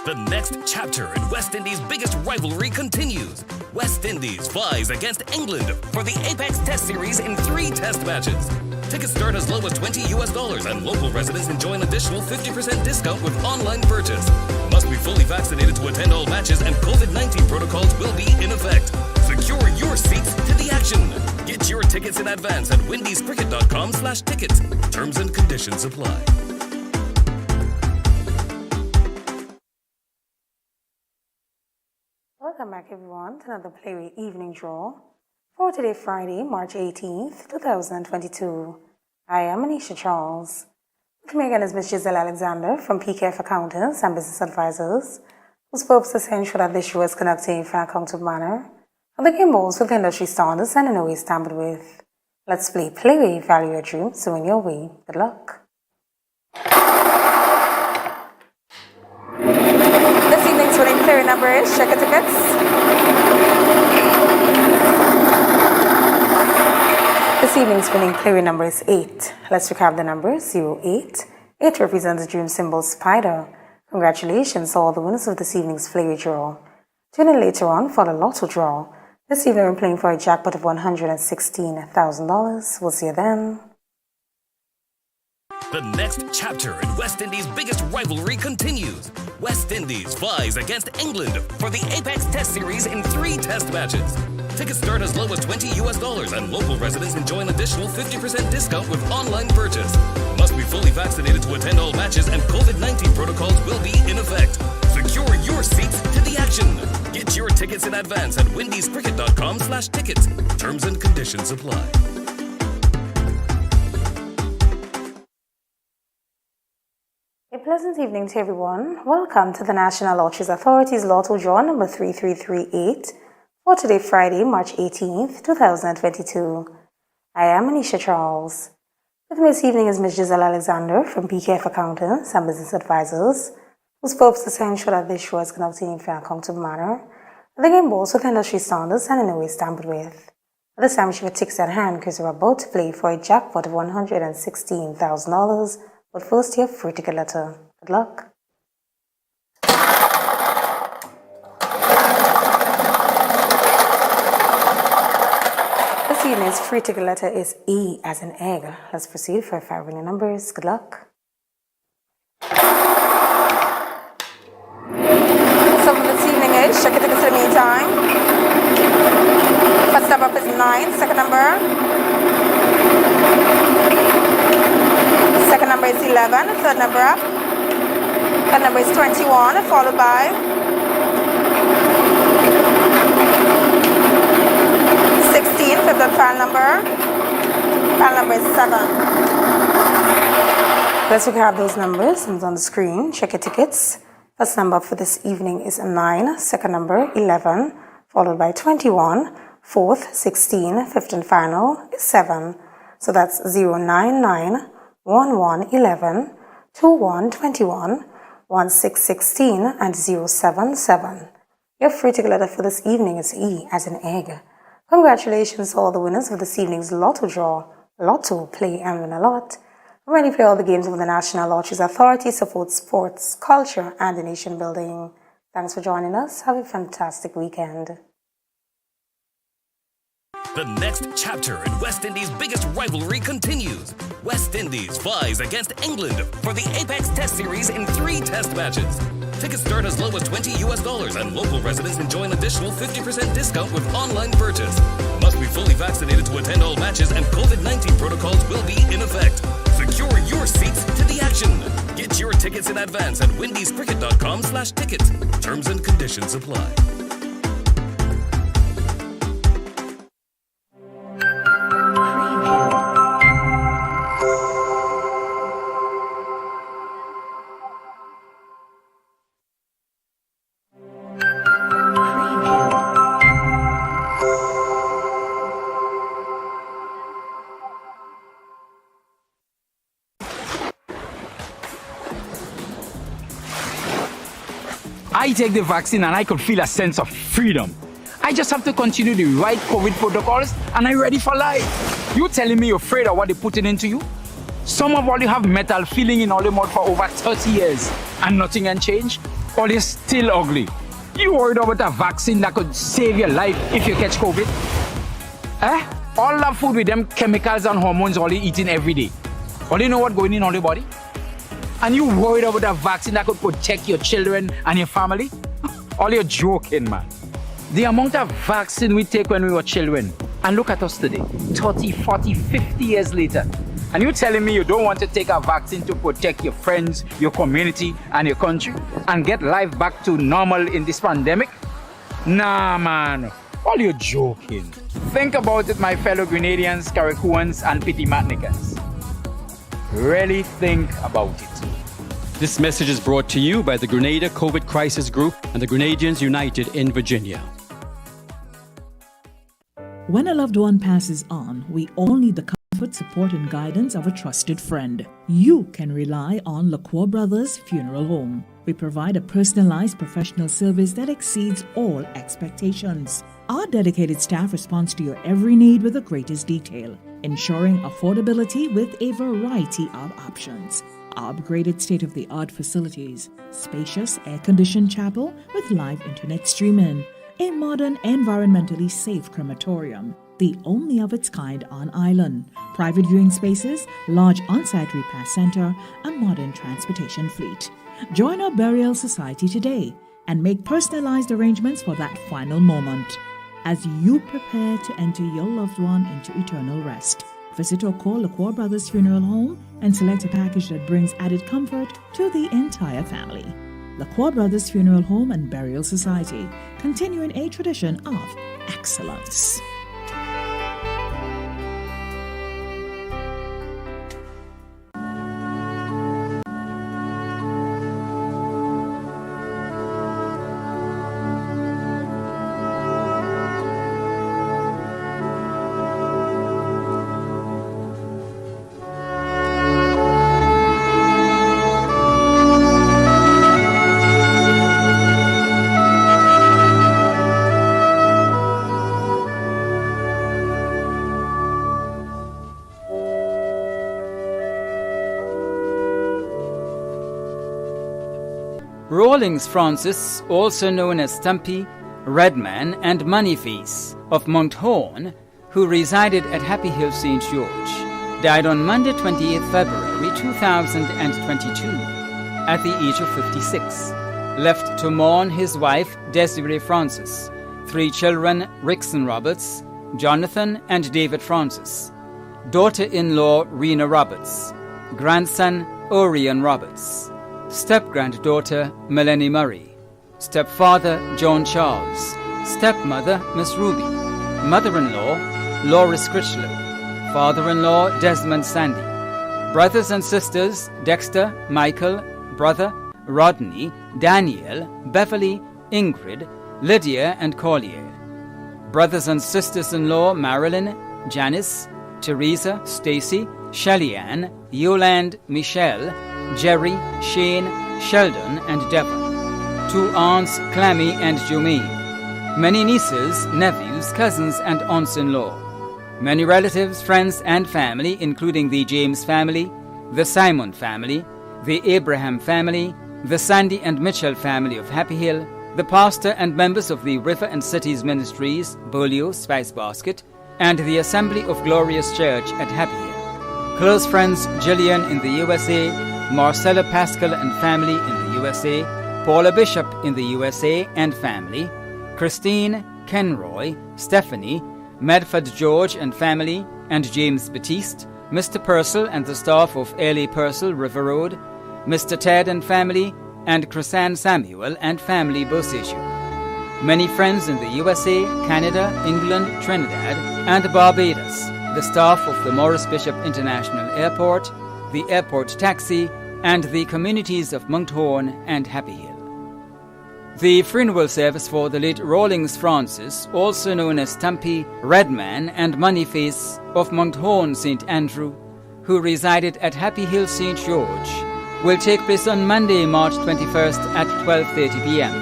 The next chapter in West Indies' biggest rivalry continues. West Indies flies against England for the Apex Test Series in 3 test matches. Tickets start as low as $20 and local residents enjoy an additional 50% discount with online purchase. Must be fully vaccinated to attend all matches and COVID-19 protocols will be in effect. Secure your seats to the action. Get your tickets in advance at windiescricket.com/tickets. Terms and conditions apply. Welcome back, everyone, to another Playway Evening Draw for today, Friday, March 18th, 2022. I am Anisha Charles. With me again is Ms. Giselle Alexander from PKF Accountants and Business Advisors, whose purpose is to ensure that this show is conducted in a fair, accountable manner, and the game balls with industry standards and in no way tampered with. Let's play Playway, value your dreams, so in your way. Good luck. This evening's winning Playway number is, check your tickets. This evening's winning Playway number is 8. Let's recap the numbers. 08. 8 represents the dream symbol spider. Congratulations to all the winners of this evening's Playway draw. Tune in later on for the lotto draw. This evening we're playing for a jackpot of $116,000. We'll see you then. The next chapter in West Indies' biggest rivalry continues. West Indies flies against England for the Apex Test Series in 3 test matches. Tickets start as low as $20 and local residents enjoy an additional 50% discount with online purchase. Must be fully vaccinated to attend all matches and COVID-19 protocols will be in effect. Secure your seats to the action. Get your tickets in advance at windiescricket.com/tickets. Terms and conditions apply. A pleasant evening to everyone. Welcome to the National Lotteries Authority's Lotto Draw number 3338 for today, Friday, March 18th, 2022. I am Anisha Charles. With me this evening is Ms. Giselle Alexander from PKF Accountants and Business Advisors, whose purpose is to ensure that this show is conducted in a fair and accountable manner, and the game balls with industry standards and in no way tampered with. At this time, she will take at hand because we're about to play for a jackpot of $116,000, but first your free ticket letter. Good luck. This evening's free ticket letter is E as in egg. Let's proceed for 5 winning numbers. Good luck. So for this evening is, check your tickets in the meantime. First number up is 9, second number. Second number is 11, third number up. Third number is 21, followed by 16, fifth and final number. Final number is 7. Let's look at those numbers on the screen. Check your tickets. First number for this evening is 9, second number 11, followed by 21, fourth 16, fifth and final is 7. So that's 099, 11 11, 21 21, 16 16, and 077. Your free ticket letter for this evening is E as in egg. Congratulations to all the winners of this evening's Lotto draw. Lotto, play and win a lot. Ready to play all the games of the National Lotteries Authority, support sports, culture, and the nation building. Thanks for joining us. Have a fantastic weekend. The next chapter in West Indies' biggest rivalry continues. West Indies vies against England for the Apex Test Series in 3 test matches. Tickets start as low as $20 and local residents enjoy an additional 50% discount with online purchase. Must be fully vaccinated to attend all matches and COVID-19 protocols will be in effect. Secure your seats to the action. Get your tickets in advance at windiescricket.com/ticket. Terms and conditions apply. I take the vaccine and I could feel a sense of freedom. I just have to continue the right COVID protocols and I'm ready for life. You telling me you're afraid of what they're putting into you? Some of all you have metal filling in all the mouth for over 30 years and nothing can change? Or you're still ugly? You worried about a vaccine that could save your life if you catch COVID? All that food with them chemicals and hormones all you eating every day. All you know what going in on your body? And you worried about a vaccine that could protect your children and your family? All you're joking, man. The amount of vaccine we take when we were children, and look at us today, 30, 40, 50 years later. And you telling me you don't want to take a vaccine to protect your friends, your community, and your country, and get life back to normal in this pandemic? Nah, man. All you're joking. Think about it, my fellow Grenadians, Carriacouans, and Pitimatnicans. Really think about it. This message is brought to you by the Grenada COVID Crisis Group and the Grenadians United in Virginia. When a loved one passes on, we all need the comfort, support, and guidance of a trusted friend. You can rely on LaCour Brothers Funeral Home. We provide a personalized professional service that exceeds all expectations. Our dedicated staff responds to your every need with the greatest detail, ensuring affordability with a variety of options. Our upgraded state-of-the-art facilities, spacious air-conditioned chapel with live internet streaming, a modern, environmentally safe crematorium, the only of its kind on island, private viewing spaces, large on-site repast center, a modern transportation fleet. Join our burial society today and make personalized arrangements for that final moment as you prepare to enter your loved one into eternal rest. Visit or call LaCour Brothers Funeral Home and select a package that brings added comfort to the entire family. LaCour Brothers Funeral Home and Burial Society, continuing a tradition of excellence. Rawlings Francis, also known as Stumpy, Redman and Moneyface of Mount Horn, who resided at Happy Hill St. George, died on Monday 28 February 2022 at the age of 56, left to mourn his wife Desiree Francis, 3 children Rickson Roberts, Jonathan and David Francis, daughter-in-law Rena Roberts, grandson Orion Roberts, step-granddaughter Melanie Murray, stepfather John Charles, stepmother Miss Ruby, mother-in-law Loris Critchlow, father-in-law Desmond Sandy, brothers and sisters Dexter, Michael, brother Rodney, Daniel, Beverly, Ingrid, Lydia and Collier, brothers and sisters-in-law Marilyn, Janice, Teresa, Stacy, Shelley-Ann, Yolande, Michelle, Jerry, Shane, Sheldon and Devon, 2 aunts Clammy and Jomaine, many nieces, nephews, cousins and aunts-in-law, many relatives, friends and family including the James family, the Simon family, the Abraham family, the Sandy and Mitchell family of Happy Hill, the pastor and members of the River and Cities Ministries, Bolio, Spice Basket, and the Assembly of Glorious Church at Happy Hill. Close friends Gillian in the USA, Marcella Pascal and family in the USA, Paula Bishop in the USA and family, Christine, Kenroy, Stephanie, Medford George and family, and James Batiste, Mr. Purcell and the staff of L.A. Purcell, River Road, Mr. Ted and family, and Chrisanne Samuel and family, Boseshu. Many friends in the USA, Canada, England, Trinidad, and Barbados, the staff of the Morris Bishop International Airport, the airport taxi, and the communities of Mount Horn and Happy Hill. The funeral service for the late Rawlings Francis, also known as Stumpy, Redman, and Moneyface of Mount Horn, St. Andrew, who resided at Happy Hill St. George, will take place on Monday, March 21st at 12:30 p.m.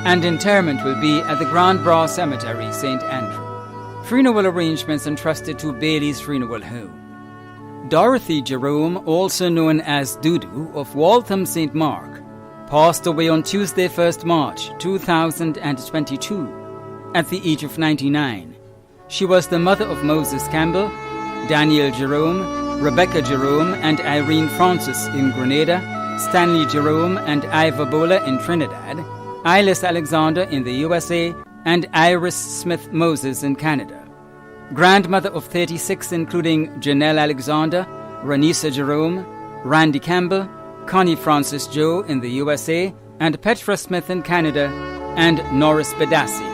and interment will be at the Grand Bras Cemetery, St. Andrew. Funeral arrangements entrusted to Bailey's Funeral Home. Dorothy Jerome, also known as Dudu of Waltham St. Mark, passed away on Tuesday, 1st March 2022 at the age of 99. She was the mother of Moses Campbell, Daniel Jerome, Rebecca Jerome and Irene Francis in Grenada, Stanley Jerome and Ivor Bowler in Trinidad, Ilis Alexander in the USA, and Iris Smith Moses in Canada. Grandmother of 36 including Janelle Alexander, Ranisa Jerome, Randy Campbell, Connie Francis Joe in the USA, and Petra Smith in Canada, and Norris Bedassi.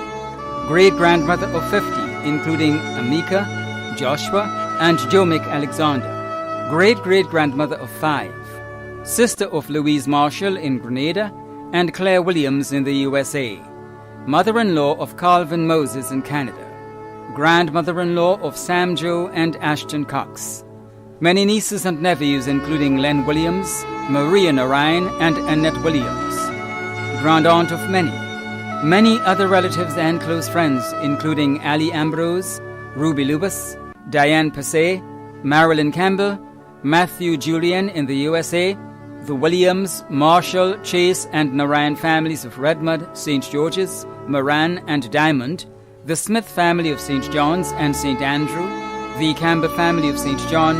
Great-grandmother of 50 including Amika, Joshua, and Jomick Alexander. Great-great-grandmother of 5. Sister of Louise Marshall in Grenada, and Claire Williams in the USA. Mother-in-law of Calvin Moses in Canada. Grandmother-in-law of Sam Joe and Ashton Cox. Many nieces and nephews including Len Williams, Maria Narayan, and Annette Williams. Grand-aunt of many. Many other relatives and close friends including Ali Ambrose, Ruby Lubas, Diane Passay, Marilyn Campbell, Matthew Julian in the USA, the Williams, Marshall, Chase, and Narayan families of Redmond, St. George's, Moran, and Diamond, the Smith family of St. John's and St. Andrew, the Campbell family of St. John,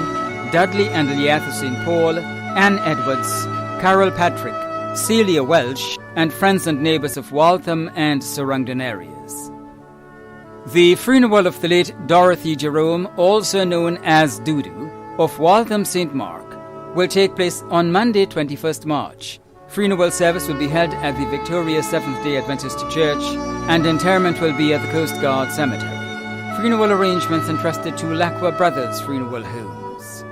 Dudley and Eliath of St. Paul, Anne Edwards, Carol Patrick, Celia Welsh, and friends and neighbours of Waltham and surrounding areas. The funeral of the late Dorothy Jerome, also known as Dudu, of Waltham St. Mark, will take place on Monday, 21st March. Funeral service will be held at the Victoria Seventh-day Adventist Church, and interment will be at the Coast Guard Cemetery. Funeral arrangements entrusted to Lacqua Brothers Funeral Homes.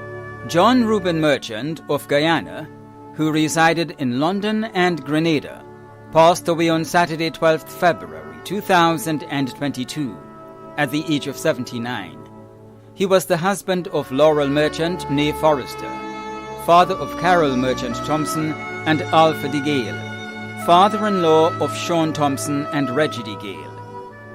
John Reuben Merchant of Guyana, who resided in London and Grenada, passed away on Saturday, 12th February 2022 at the age of 79. He was the husband of Laurel Merchant née Forrester, father of Carol Merchant Thompson and Alpha de Gale, father-in-law of Sean Thompson and Reggie de Gale,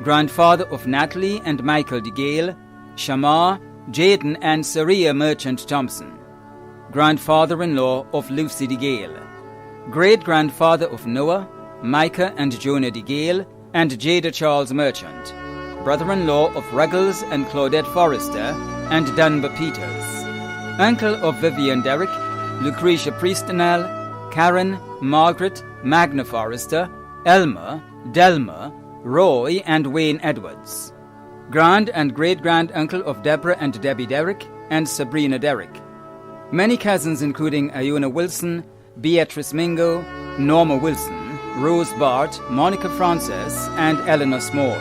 grandfather of Natalie and Michael de Gale, Shamar, Jaden and Saria Merchant Thompson, grandfather-in-law of Lucy de Gale, great-grandfather of Noah, Micah and Jonah de Gale, and Jada Charles Merchant, brother-in-law of Ruggles and Claudette Forrester and Dunbar Peters, uncle of Vivian Derrick, Lucretia Priestnell, Karen, Margaret, Magna Forrester, Elmer, Delmer, Roy and Wayne Edwards, grand and great-grand-uncle of Deborah and Debbie Derrick and Sabrina Derrick, many cousins including Iona Wilson, Beatrice Mingo, Norma Wilson, Rose Bart, Monica Frances, and Eleanor Small.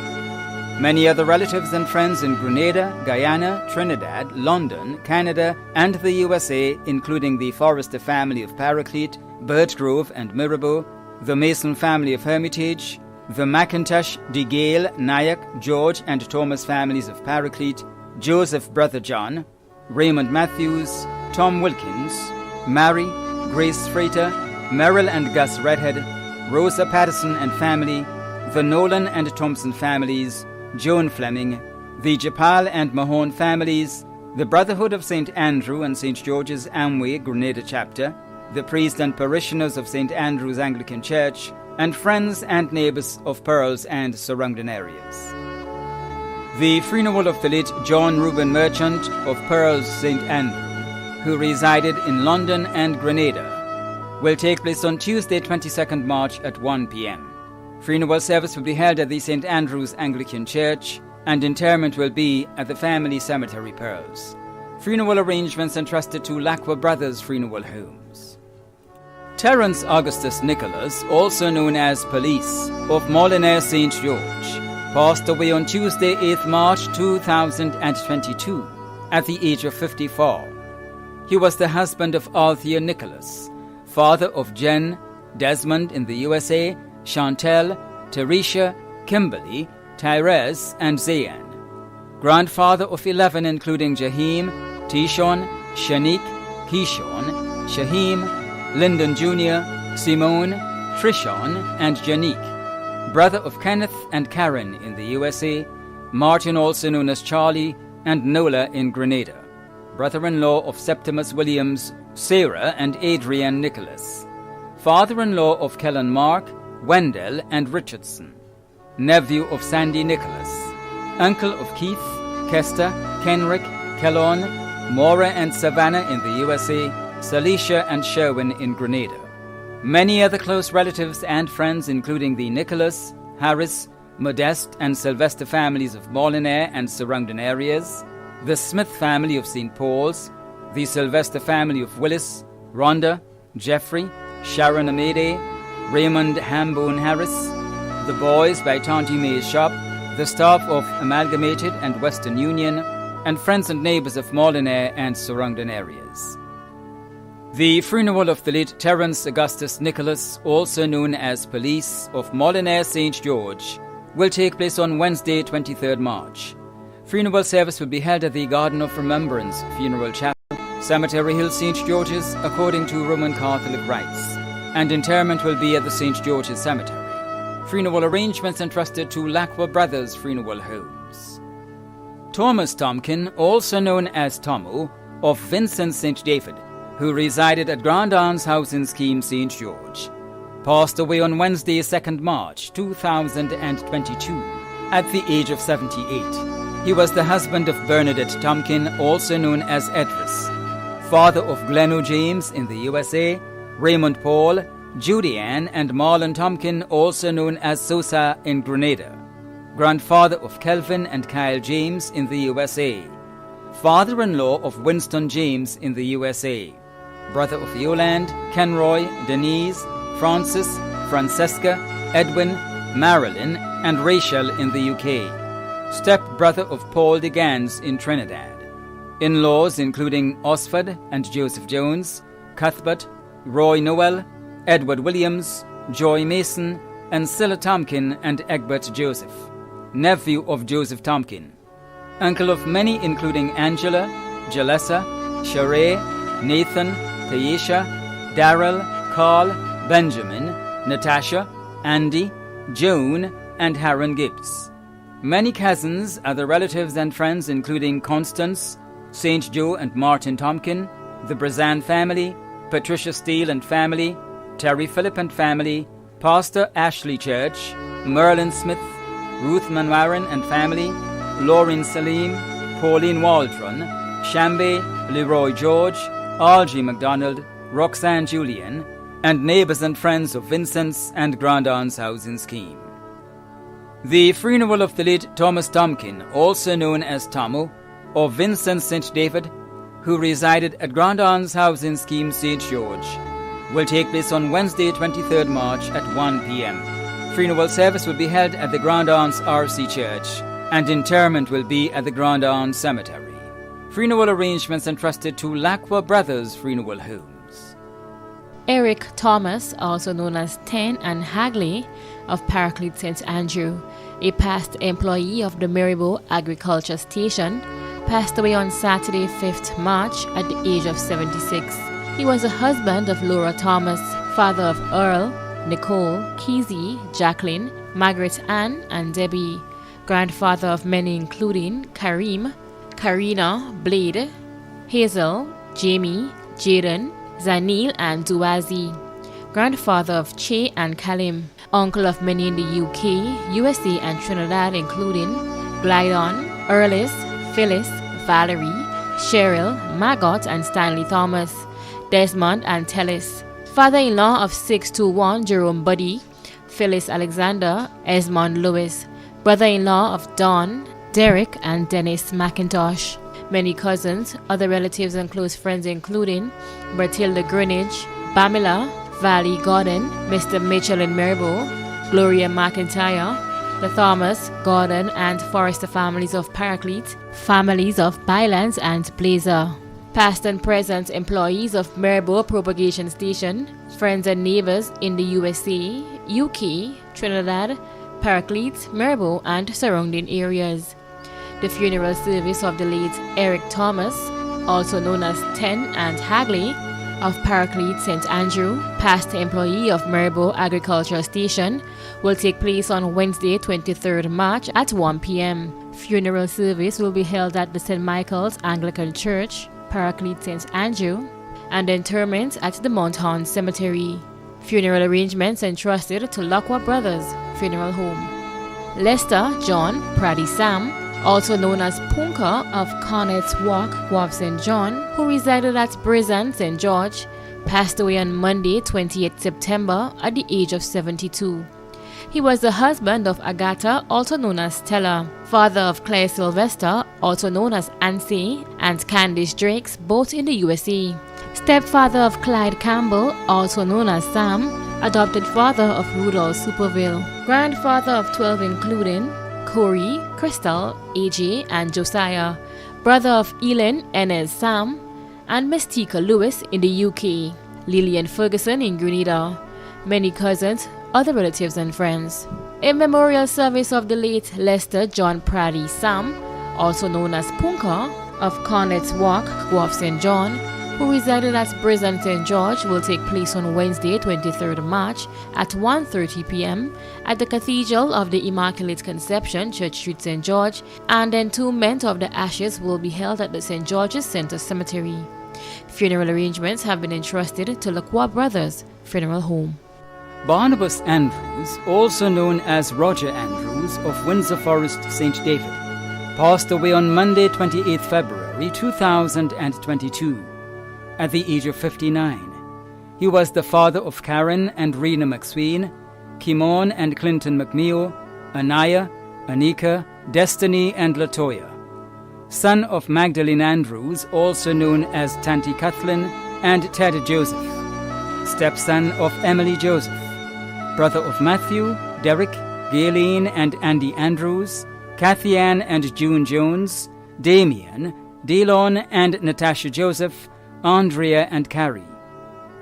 Many other relatives and friends in Grenada, Guyana, Trinidad, London, Canada, and the USA, including the Forrester family of Paraclete, Birchgrove and Mirabeau, the Mason family of Hermitage, the McIntosh, de Gale, Nyack, George, and Thomas families of Paraclete, Joseph Brother John, Raymond Matthews, Tom Wilkins, Mary, Grace Frater, Merrill and Gus Redhead, Rosa Patterson and family, the Nolan and Thompson families, Joan Fleming, the Japal and Mahone families, the Brotherhood of St. Andrew and St. George's Amway Grenada chapter, the priests and parishioners of St. Andrew's Anglican Church, and friends and neighbours of Pearls and surrounding areas. The funeral of the late John Reuben Merchant of Pearls St. Andrew, who resided in London and Grenada, will take place on Tuesday 22nd March at 1 p.m. Funeral service will be held at the St. Andrew's Anglican Church, and interment will be at the family cemetery Pearls. Funeral arrangements entrusted to Lacqua Brothers Funeral Homes. Terence Augustus Nicholas, also known as Police, of Molyneux St. George, passed away on Tuesday 8th March 2022 at the age of 54. He was the husband of Althea Nicholas, father of Jen, Desmond in the USA, Chantel, Teresha, Kimberly, Tyrese, and Zayan. Grandfather of 11 including Jaheim, Tishon, Shanique, Keishon, Shaheem, Lyndon Jr., Simone, Trishon, and Janique. Brother of Kenneth and Karen in the USA, Martin also known as Charlie, and Nola in Grenada. Brother-in-law of Septimus Williams, Sarah and Adrienne Nicholas. Father-in-law of Kellen Mark, Wendell and Richardson. Nephew of Sandy Nicholas. Uncle of Keith, Kester, Kenrick, Kellon, Maura and Savannah in the USA, Salisha and Sherwin in Grenada. Many other close relatives and friends including the Nicholas, Harris, Modeste and Sylvester families of Molyneux and surrounding areas, the Smith family of St. Paul's, the Sylvester family of Willis, Rhonda, Jeffrey, Sharon Amede, Raymond Hambone Harris, the boys by Tonty May's shop, the staff of Amalgamated and Western Union, and friends and neighbours of Molyneux and surrounding areas. The funeral of the late Terence Augustus Nicholas, also known as Police, of Molyneux St. George, will take place on Wednesday 23rd March. Funeral service will be held at the Garden of Remembrance Funeral Chapel, Cemetery Hill St. George's, according to Roman Catholic rites, and interment will be at the St. George's Cemetery. Funeral arrangements entrusted to Lacqua Brothers Funeral Homes. Thomas Tomkin, also known as Tomo, of Vincent St. David, who resided at Grand Anne's house in Scheme St. George, passed away on Wednesday 2nd March 2022 at the age of 78. He was the husband of Bernadette Tomkin, also known as Edris, father of Gleno James in the USA, Raymond Paul, Judy Ann and Marlon Tomkin, also known as Sosa in Grenada, grandfather of Kelvin and Kyle James in the USA, father-in-law of Winston James in the USA, brother of Yolande, Kenroy, Denise, Francis, Francesca, Edwin, Marilyn, and Rachel in the UK, step-brother of Paul de Gans in Trinidad, in-laws including Osford and Joseph Jones, Cuthbert, Roy Noel, Edward Williams, Joy Mason, and Scylla Tomkin and Egbert Joseph, nephew of Joseph Tomkin, uncle of many including Angela, Jalessa, Sheree, Nathan, Taisha, Darrell, Carl, Benjamin, Natasha, Andy, Joan, and Haran Gibbs. Many cousins, other relatives and friends including Constance, St. Joe and Martin Tomkin, the Brazan family, Patricia Steele and family, Terry Phillip and family, Pastor Ashley Church, Merlin Smith, Ruth Manwaran and family, Lauren Salim, Pauline Waldron, Shambe, Leroy George, Algie MacDonald, Roxanne Julian, and neighbours and friends of Vincent's and Grandaunt's housing scheme. The funeral of the late Thomas Tompkin, also known as Tomo, or Vincent St. David, who resided at Grandaunt's housing scheme St. George, will take place on Wednesday, 23rd March at 1 p.m. Funeral service will be held at the Grandaunt's RC Church, and interment will be at the Grandaunt Cemetery. Funeral arrangements entrusted to Lacqua Brothers Funeral Homes. Eric Thomas, also known as Ten and Hagley of Paraclete St. Andrew, a past employee of the Maribor Agriculture Station, passed away on Saturday, 5th March at the age of 76. He was the husband of Laura Thomas, father of Earl, Nicole, Keezy, Jacqueline, Margaret Ann, and Debbie, grandfather of many including Kareem, Karina, Blade, Hazel, Jamie, Jaden, Zanil, and Duazi, grandfather of Che and Kalim, uncle of many in the UK, USA, and Trinidad including Glidon, Erlis, Phyllis, Valerie, Cheryl, Maggot, and Stanley Thomas, Desmond and Tellis, father-in-law of 621 Jerome Buddy, Phyllis Alexander, Esmond Lewis, brother-in-law of Don, Derek, and Dennis McIntosh. Many cousins, other relatives and close friends including Bertilda Greenwich, Pamela, Valley Gordon, Mr. Mitchell and Maribor, Gloria McIntyre, the Thomas, Gordon, and Forrester families of Paraclete, families of Bylands and Blazer. Past and present employees of Maribor Propagation Station, friends and neighbors in the USA, UK, Trinidad, Paraclete, Maribor, and surrounding areas. The funeral service of the late Eric Thomas, also known as Ten and Hagley, of Paraclete St. Andrew, past employee of Maribor Agricultural Station, will take place on Wednesday, 23rd March at 1 p.m. Funeral service will be held at the St. Michael's Anglican Church, Paraclete St. Andrew, and interment at the Mount Horn Cemetery. Funeral arrangements entrusted to Lacqua Brothers Funeral Home. Lester John Praddy Sam, also known as Punka of Cornet's Walk, Guelph St. John, who resided at Brizan St. George, passed away on Monday, 28 September at the age of 72. He was the husband of Agatha, also known as Stella, father of Claire Sylvester, also known as Ansi, and Candice Drakes, both in the USA. Stepfather of Clyde Campbell, also known as Sam, adopted father of Rudolph Superville. Grandfather of 12 including Corey, Crystal, AJ, and Josiah, brother of Elin, Enes Sam, and Mystica Lewis in the UK, Lillian Ferguson in Grenada, many cousins, other relatives and friends. A memorial service of the late Lester John Praddy Sam, also known as Punka, of Cornet's Walk, Guelph St. John, who resided at Brizan St. George, will take place on Wednesday, 23rd March at 1:30 p.m. at the Cathedral of the Immaculate Conception, Church Street, St. George, and entombment of the ashes will be held at the St. George's Center Cemetery. Funeral arrangements have been entrusted to Lacqua Brothers Funeral Home. Barnabas Andrews, also known as Roger Andrews of Windsor Forest, St. David, passed away on Monday, 28 February 2022. At the age of 59. He was the father of Karen and Rena McSween, Kimon and Clinton McNeil, Anaya, Anika, Destiny, and Latoya. Son of Magdalene Andrews, also known as Tanti Kathleen, and Ted Joseph. Stepson of Emily Joseph. Brother of Matthew, Derek, Gayleen, and Andy Andrews, Kathy Ann and June Jones, Damien, Delon and Natasha Joseph, Andrea and Carrie,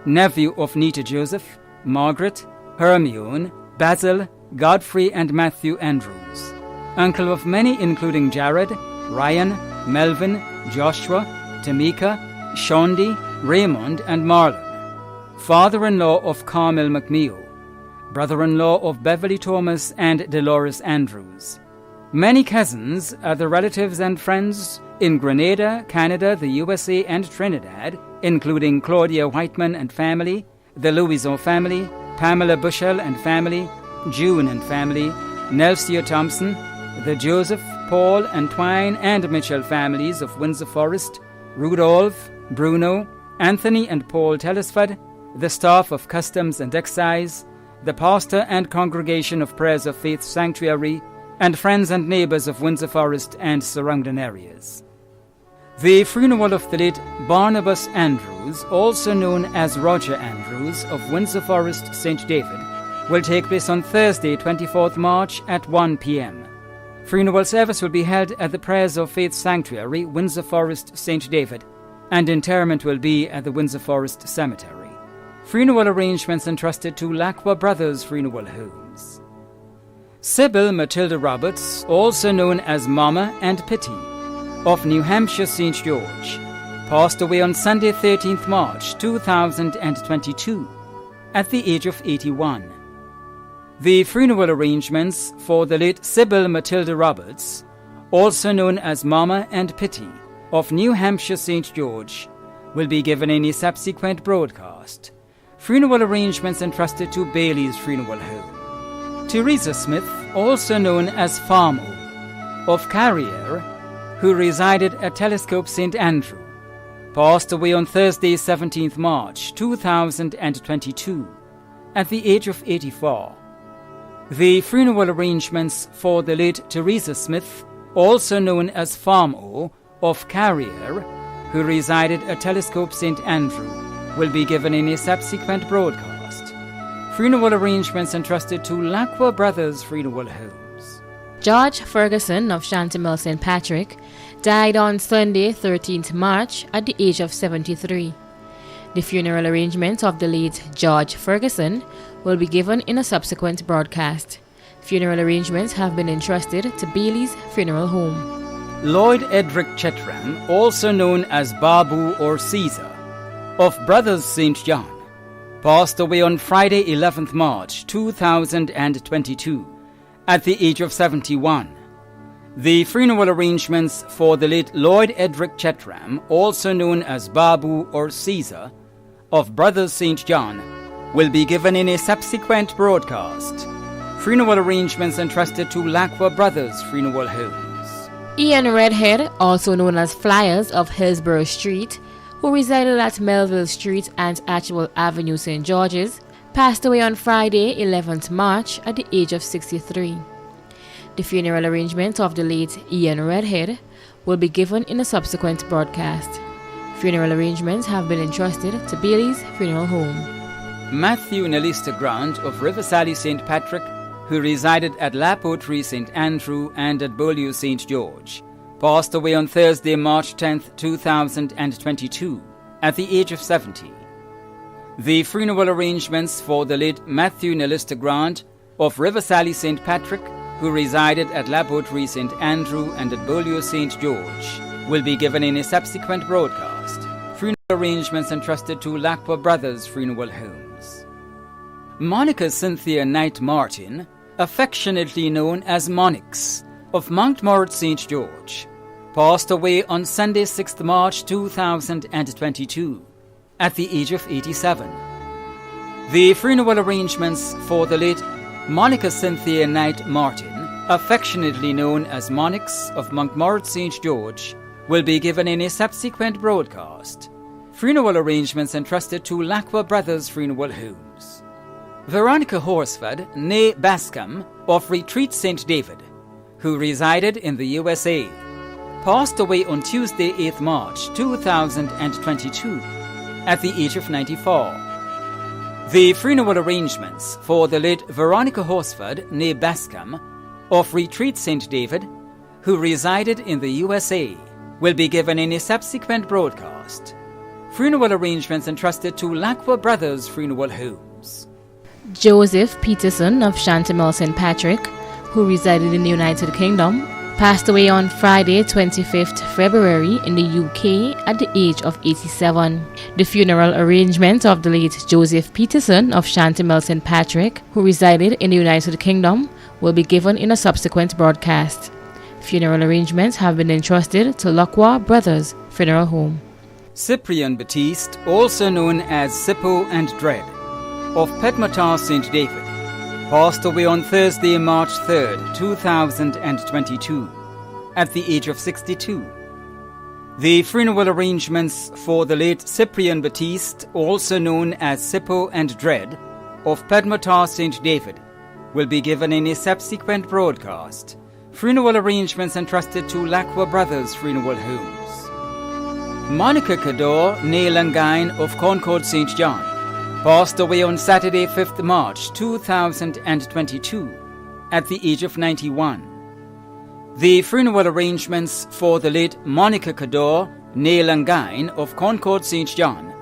nephew of Nita Joseph, Margaret, Hermione, Basil, Godfrey and Matthew Andrews, uncle of many including Jared, Ryan, Melvin, Joshua, Tamika, Shondi, Raymond and Marlon, father-in-law of Carmel McNeil, brother-in-law of Beverly Thomas and Dolores Andrews. Many cousins, other relatives and friends in Grenada, Canada, the USA, and Trinidad, including Claudia Whiteman and family, the Louison family, Pamela Bushell and family, June and family, Nelsia Thompson, the Joseph, Paul, and Twine and Mitchell families of Windsor Forest, Rudolph, Bruno, Anthony and Paul Telesford, the staff of Customs and Excise, the pastor and congregation of Prayers of Faith Sanctuary, and friends and neighbours of Windsor Forest and surrounding areas. The funeral of the late Barnabas Andrews, also known as Roger Andrews of Windsor Forest, St. David, will take place on Thursday, 24th March at 1 p.m. Funeral service will be held at the Prayers of Faith Sanctuary, Windsor Forest, St. David, and interment will be at the Windsor Forest Cemetery. Funeral arrangements entrusted to Lacqua Brothers Funeral Homes. Sybil Matilda Roberts, also known as Mama and Pitty, of New Hampshire St. George, passed away on Sunday 13th March 2022 at the age of 81. The funeral arrangements for the late Sybil Matilda Roberts, also known as Mama and Pitty, of New Hampshire St. George, will be given in a subsequent broadcast. Funeral arrangements entrusted to Bailey's Funeral Home. Teresa Smith, also known as Farm O, of Carriere, who resided at Telescope St. Andrew, passed away on Thursday 17th March 2022 at the age of 84. The funeral arrangements for the late Teresa Smith, also known as Farm O, of Carriere, who resided at Telescope St. Andrew, will be given in a subsequent broadcast. Funeral arrangements entrusted to Lacqua Brothers Funeral Homes. George Ferguson of Shantimel St. Patrick died on Sunday 13th March at the age of 73. The funeral arrangements of the late George Ferguson will be given in a subsequent broadcast. Funeral arrangements have been entrusted to Bailey's Funeral Home. Lloyd Edric Chetram, also known as Babu or Caesar, of Brothers St. John, passed away on Friday 11th March 2022 at the age of 71. The funeral arrangements for the late Lloyd Edric Chetram, also known as Babu or Caesar, of Brothers St. John, will be given in a subsequent broadcast. Funeral arrangements entrusted to Lacqua Brothers Funeral Homes. Ian Redhead, also known as Flyers of Hillsborough Street, who resided at Melville Street and Archibald Avenue, St. George's, passed away on Friday, 11th March at the age of 63. The funeral arrangement of the late Ian Redhead will be given in a subsequent broadcast. Funeral arrangements have been entrusted to Bailey's Funeral Home. Matthew Nelista Grant of Riversally St. Patrick, who resided at La Poterie St. Andrew and at Beaulieu St. George, passed away on Thursday, March 10th, 2022, at the age of 70. The funeral arrangements for the late Matthew Nelista Grant of Riversally St. Patrick, who resided at La Poterie St. Andrew and at Beaulieu St. George, will be given in a subsequent broadcast. Funeral arrangements entrusted to Lacqua Brothers Funeral Homes. Monica Cynthia Knight Martin, affectionately known as Monix, of Mountmorot St. George, passed away on Sunday 6th March 2022 at the age of 87. The funeral arrangements for the late Monica Cynthia Knight Martin, affectionately known as Monix of Mountmorot St. George, will be given in a subsequent broadcast. Funeral arrangements entrusted to Lacqua Brothers Funeral Homes. Veronica Horsford, née Bascom, of Retreat St. David, who resided in the USA, passed away on Tuesday, 8th March 2022 at the age of 94. The funeral arrangements for the late Veronica Horsford, née Bascom, of Retreat St. David, who resided in the USA, will be given in a subsequent broadcast. Funeral arrangements entrusted to Lacqua Brothers Funeral Homes. Joseph Peterson of Shantimel St. Patrick, who resided in the United Kingdom, passed away on Friday, 25th February in the UK at the age of 87. The funeral arrangement of the late Joseph Peterson of Shantimel St. Patrick, who resided in the United Kingdom, will be given in a subsequent broadcast. Funeral arrangements have been entrusted to Lacqua Brothers Funeral Home. Cyprian Batiste, also known as Sippo and Dread, of Pedmotar St. David, passed away on Thursday, March 3rd, 2022, at the age of 62. The funeral arrangements for the late Cyprian Baptiste, also known as Sippo and Dread, of Pedmotar St. David, will be given in a subsequent broadcast. Funeral arrangements entrusted to Lacqua Brothers Funeral Homes. Monica Cador Neilangine of Concord St. John passed away on Saturday, 5th March 2022, at the age of 91. The funeral arrangements for the late Monica Cador Neilangine of Concord St. John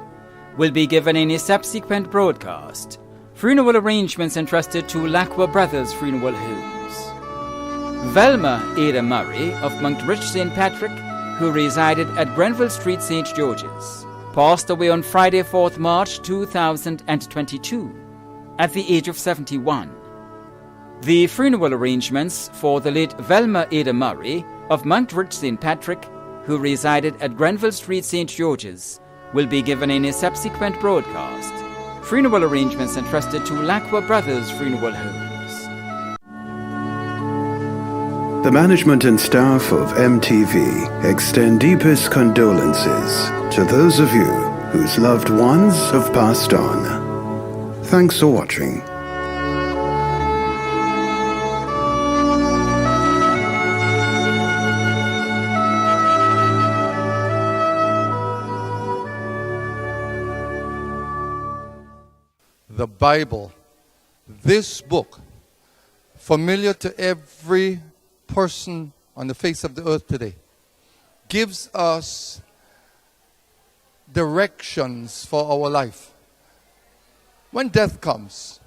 will be given in a subsequent broadcast. Funeral arrangements entrusted to Lacqua Brothers Funeral Homes. Velma Ada Murray of Monkbridge St. Patrick, who resided at Grenville Street, St. George's, passed away on Friday, 4th March 2022, at the age of 71. The funeral arrangements for the late Velma Ada Murray of Monkbridge St. Patrick, who resided at Grenville Street, St. George's, will be given in a subsequent broadcast. Funeral arrangements entrusted to Lacqua Brothers Funeral Homes. The management and staff of MTV extend deepest condolences to those of you whose loved ones have passed on. Thanks for watching. The Bible, this book, familiar to every person on the face of the earth today, gives us directions for our life. When death comes,